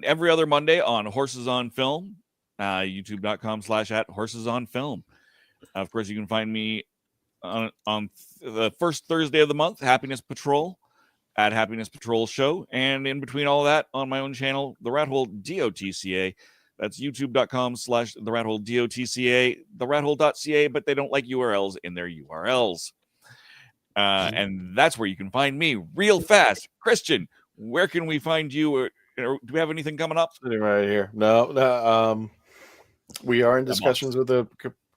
every other Monday on Horses on Film, youtube.com/@horsesonfilm. Of course, you can find me on the first Thursday of the month, Happiness Patrol, at Happiness Patrol Show, and in between all of that on my own channel, The Rat Hole DOTCA. That's youtube.com/The Rat Hole DOTCA, therathole.ca, but they don't like URLs in their URLs. And that's where you can find me real fast. Christian, where can we find you? Or do we have anything coming up? Sitting right here. No. We are in discussions with a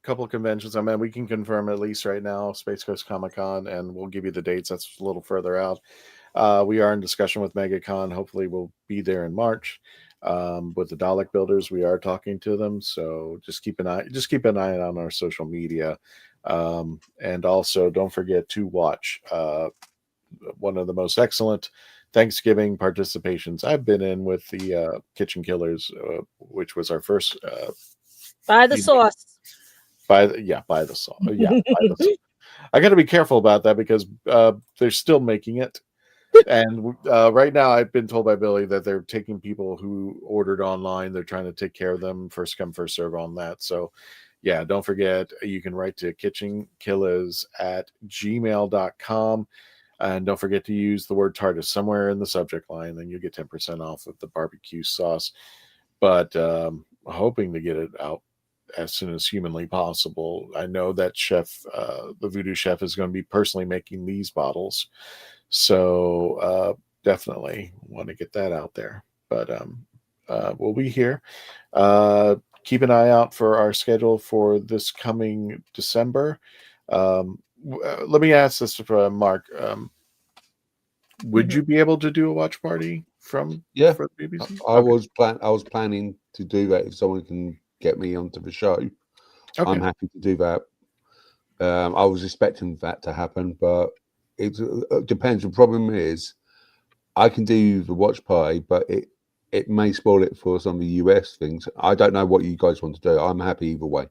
couple of conventions. I mean, we can confirm at least right now Space Coast Comic-Con, and we'll give you the dates. That's a little further out. We are in discussion with MegaCon. Hopefully we'll be there in March. With the Dalek builders, we are talking to them, so just keep an eye on our social media, and also don't forget to watch one of the most excellent Thanksgiving participations I've been in with the Kitchen Killers, which was our first By the sauce. By the sauce. I got to be careful about that because they're still making it. And right now, I've been told by Billy that they're taking people who ordered online. They're trying to take care of them, first come, first serve on that. So, yeah, don't forget, you can write to kitchenkillers@gmail.com. And don't forget to use the word Tardis somewhere in the subject line. Then you'll get 10% off of the barbecue sauce. But hoping to get it out as soon as humanly possible. I know that chef, the Voodoo Chef, is going to be personally making these bottles. So definitely want to get that out there. But we'll be here. Keep an eye out for our schedule for this coming December. Let me ask this for Mark. Would you be able to do a watch party from for the BBC? I was planning to do that if someone can get me onto the show. Okay. I'm happy to do that. I was expecting that to happen, but it depends. The problem is I can do the watch party, but it may spoil it for some of the US things. I don't know what you guys want to do. I'm happy either way.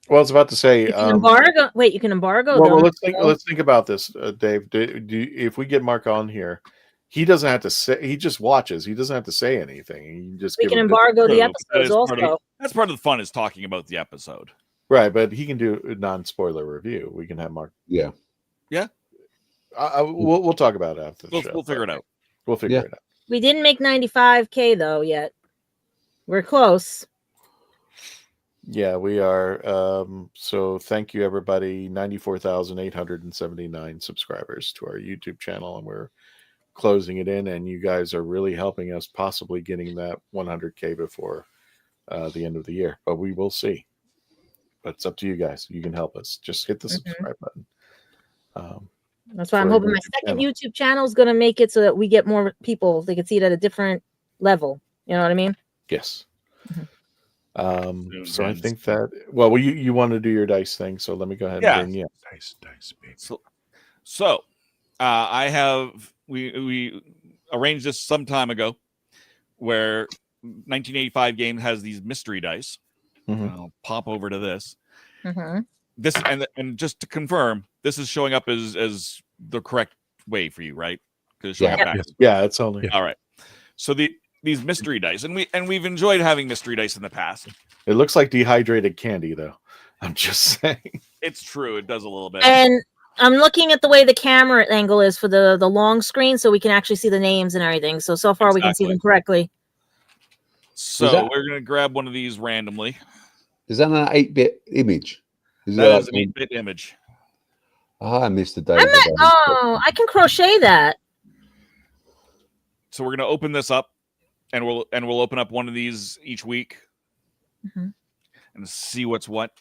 Well, I was about to say, you can embargo. Wait, you can embargo. Well, let's think about this, Dave. If we get Mark on here, he doesn't have to say. He just watches. He doesn't have to say anything. He just we can embargo the episodes also. That's part of the fun, is talking about the episode, right? But he can do a non-spoiler review. We can have Mark. Yeah. We'll talk about it after the show. We'll figure it out. We'll figure it out. We didn't make 95K though yet. We're close. Yeah, we are. So thank you, everybody. 94,879 subscribers to our YouTube channel, and we're closing it in. And you guys are really helping us, possibly getting that 100K before the end of the year. But we will see. But it's up to you guys. You can help us. Just hit the subscribe button. That's why I'm hoping my second YouTube channel is going to make it so that we get more people. They can see it at a different level. You know what I mean? Yes. So I think that, well, you want to do your dice thing, so let me go ahead and bring you up. Dice, baby. So I have we arranged this some time ago, where 1985 game has these mystery dice. I'll pop over to this. This and just to confirm, this is showing up as the correct way for you, right? Because it's only all right. So these mystery dice, and we've enjoyed having mystery dice in the past. It looks like dehydrated candy, though. I'm just saying. It's true. It does a little bit. And I'm looking at the way the camera angle is for the long screen, so we can actually see the names and everything. So far we can see them correctly. So we're gonna grab one of these randomly. Is that an 8-bit image? That is an 8-bit image. I missed the day. I can crochet that. So we're gonna open this up, and we'll open up one of these each week, and see what's what.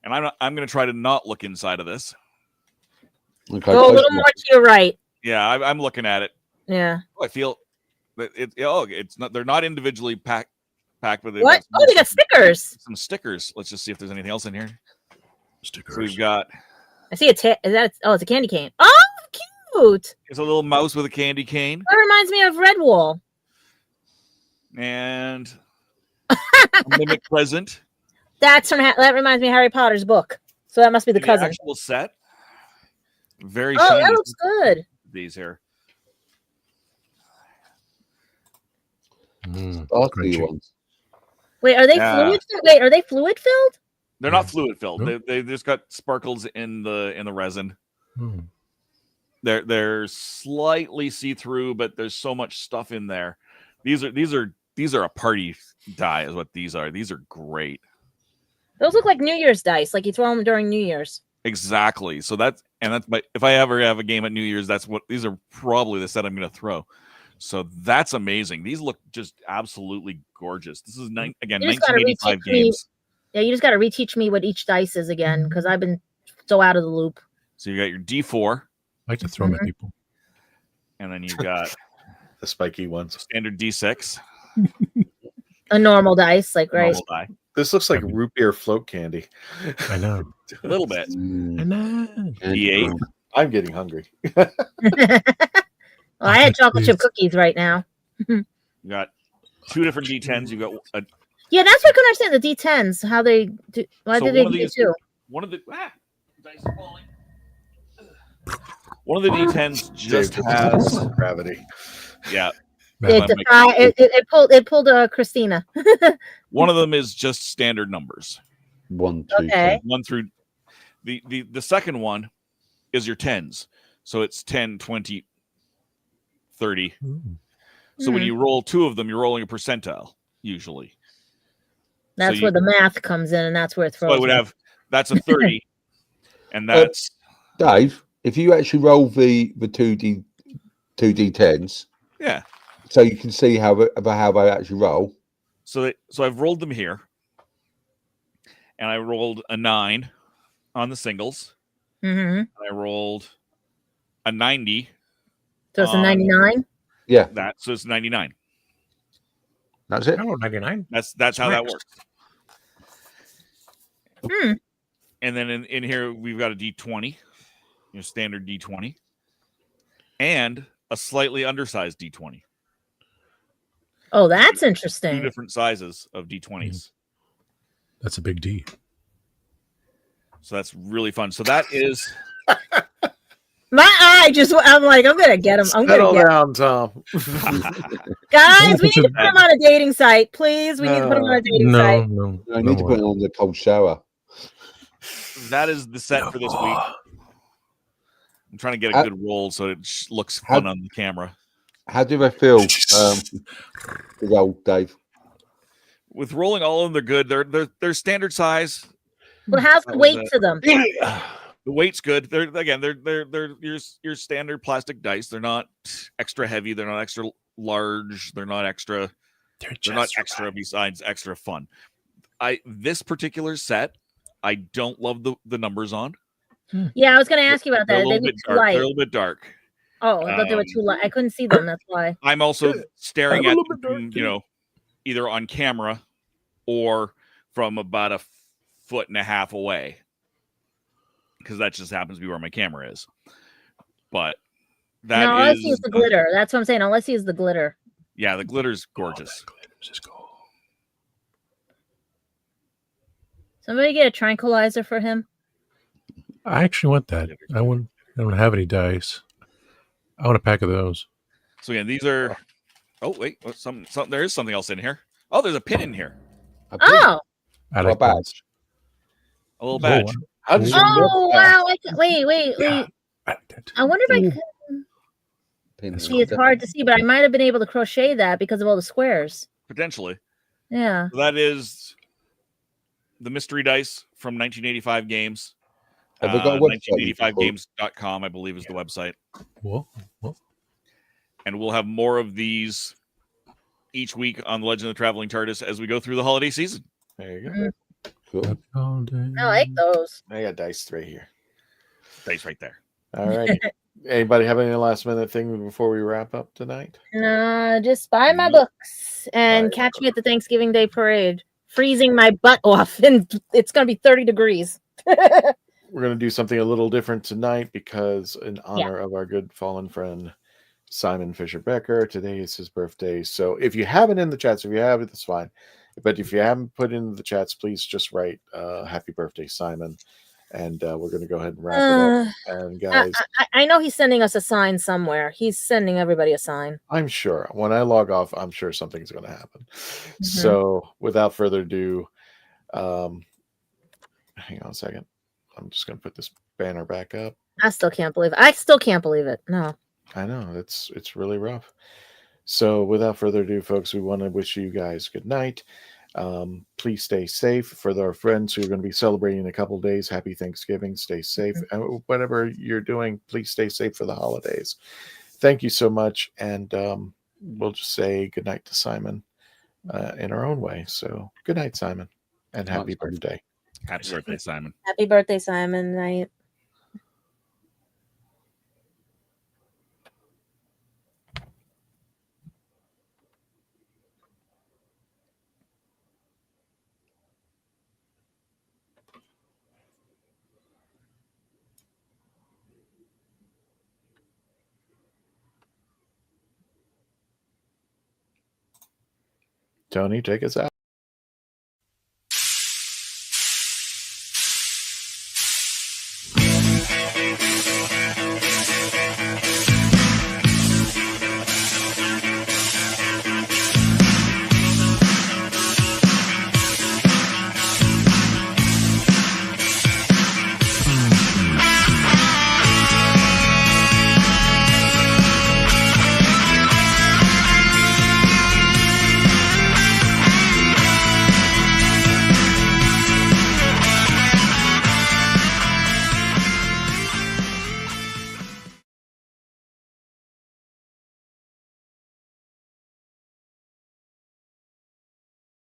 And I'm gonna try to not look inside of this. Okay. Go a little more to your right. Yeah, I'm looking at it. Yeah. I feel that it's not. They're not individually packed, but what? Oh, they got stickers. Some stickers. Let's just see if there's anything else in here. Stickers. So we've got. I see it's a candy cane. Oh, cute. It's a little mouse with a candy cane. That reminds me of Redwall. And a mimic present. That reminds me of Harry Potter's book. So that must be the cousin. Actual set. Very. Oh, that looks good. These here. Sparkly ones. Wait, are they fluid? Wait, are they fluid filled? They're not fluid filled. They just got sparkles in the resin. They're slightly see through, but there's so much stuff in there. These are a party die, is what these are. These are great. Those look like New Year's dice, like you throw them during New Year's. Exactly. So that's if I ever have a game at New Year's, these are probably the set I'm going to throw. So that's amazing. These look just absolutely gorgeous. This is 1985 games. Yeah, you just got to reteach me what each dice is again, because I've been so out of the loop. So you got your D4. I like to throw them at people. And then you've got the spiky ones. Standard D6. A normal dice, like right. Normal die. This looks like root beer float candy. I know. A little bit. I know. D8. I'm getting hungry. Well, I had chocolate chip cookies right now. You got 2 different D10s. You got yeah, that's what I couldn't understand. The D10s, how they do. Why did they do two? One of the Dice are falling. One of the D10s just Dave, has gravity. yeah. It pulled Christina. One of them is just standard numbers. 1, 2, Okay. 1 through the second one is your tens. So it's 10, 20, 30. So when you roll 2 of them, you're rolling a percentile usually. That's where the math comes in, and that's where it throws. So I would have that's a 30, and that's Dave. If you actually roll the 2d10s, yeah. so you can see how they actually roll. So I've rolled them here, and I rolled a 9 on the singles. Mm-hmm. I rolled a 90. So it's a 99. Yeah, so it's 99. That's it. Oh, 99. That's how that works. Hmm. And then in here we've got a D20, your standard D20, and a slightly undersized D20. Oh, that's 2 interesting. different sizes of D20s. That's a big D. So that's really fun. So that is My eye I'm like, I'm gonna get him. I'm gonna Settle get him. down, Tom. Guys, we need to put him on a dating site, please. We need to put him on a dating site. No. I need to put it on the cold shower. that is the set for this week. I'm trying to get a good roll so it looks fun on the camera. How do they feel, with old Dave? With rolling all of them, they're good. They're standard size. But how's the weight to them? The weight's good. They're your standard plastic dice. They're not extra heavy. They're not extra large. They're not extra. They're not extra besides extra fun. This particular set, I don't love the numbers on. Yeah, I was gonna ask you about that. They're a They little look bit too dark. light. They're a little bit dark. Oh, I thought they were too light. I couldn't see them. That's why. I'm also staring at them, either on camera or from about a foot and a half away, because that just happens to be where my camera is. But that all I see is the glitter. That's what I'm saying. All I see is the glitter. Yeah, the glitter's gorgeous. Somebody get a tranquilizer for him. I actually want that. I don't have any dice. I want a pack of those. So yeah, these are. Oh wait, there is something else in here. Oh, there's a pin in here. Oh. I like badge. A little badge. How did you Oh wow! Wait. I wonder if I could. See, it's hard to see, but I might have been able to crochet that because of all the squares. Potentially. Yeah. So that is the mystery dice from 1985 games. Have they got a website? 1985games.com, I believe, is the website. Whoa. And we'll have more of these each week on the Legend of the Traveling TARDIS as we go through the holiday season. There you go. Cool. I like those. I got dice right here. Dice right there. All right. Anybody have any last minute thing before we wrap up tonight? No, just buy my books and catch me at the Thanksgiving Day parade, freezing my butt off, and it's going to be 30 degrees. We're going to do something a little different tonight because in honor of our good fallen friend, Simon Fisher Becker, today is his birthday. So if you have it in the chats, if you have it, that's fine. But if you haven't put it in the chats, please just write happy birthday, Simon. And we're going to go ahead and wrap it up. And guys, I know he's sending us a sign somewhere. He's sending everybody a sign. I'm sure when I log off, I'm sure something's going to happen. So without further ado, hang on a second. I'm just going to put this banner back up. I still can't believe it. No. I know it's really rough. So without further ado, folks, we want to wish you guys good night. Please stay safe. For our friends who are going to be celebrating in a couple of days, happy Thanksgiving. Stay safe. Whatever you're doing, please stay safe for the holidays. Thank you so much. And we'll just say good night to Simon in our own way. So good night, Simon, and happy birthday. Happy birthday, Simon. Happy birthday, Simon. Night. Tony, take us out.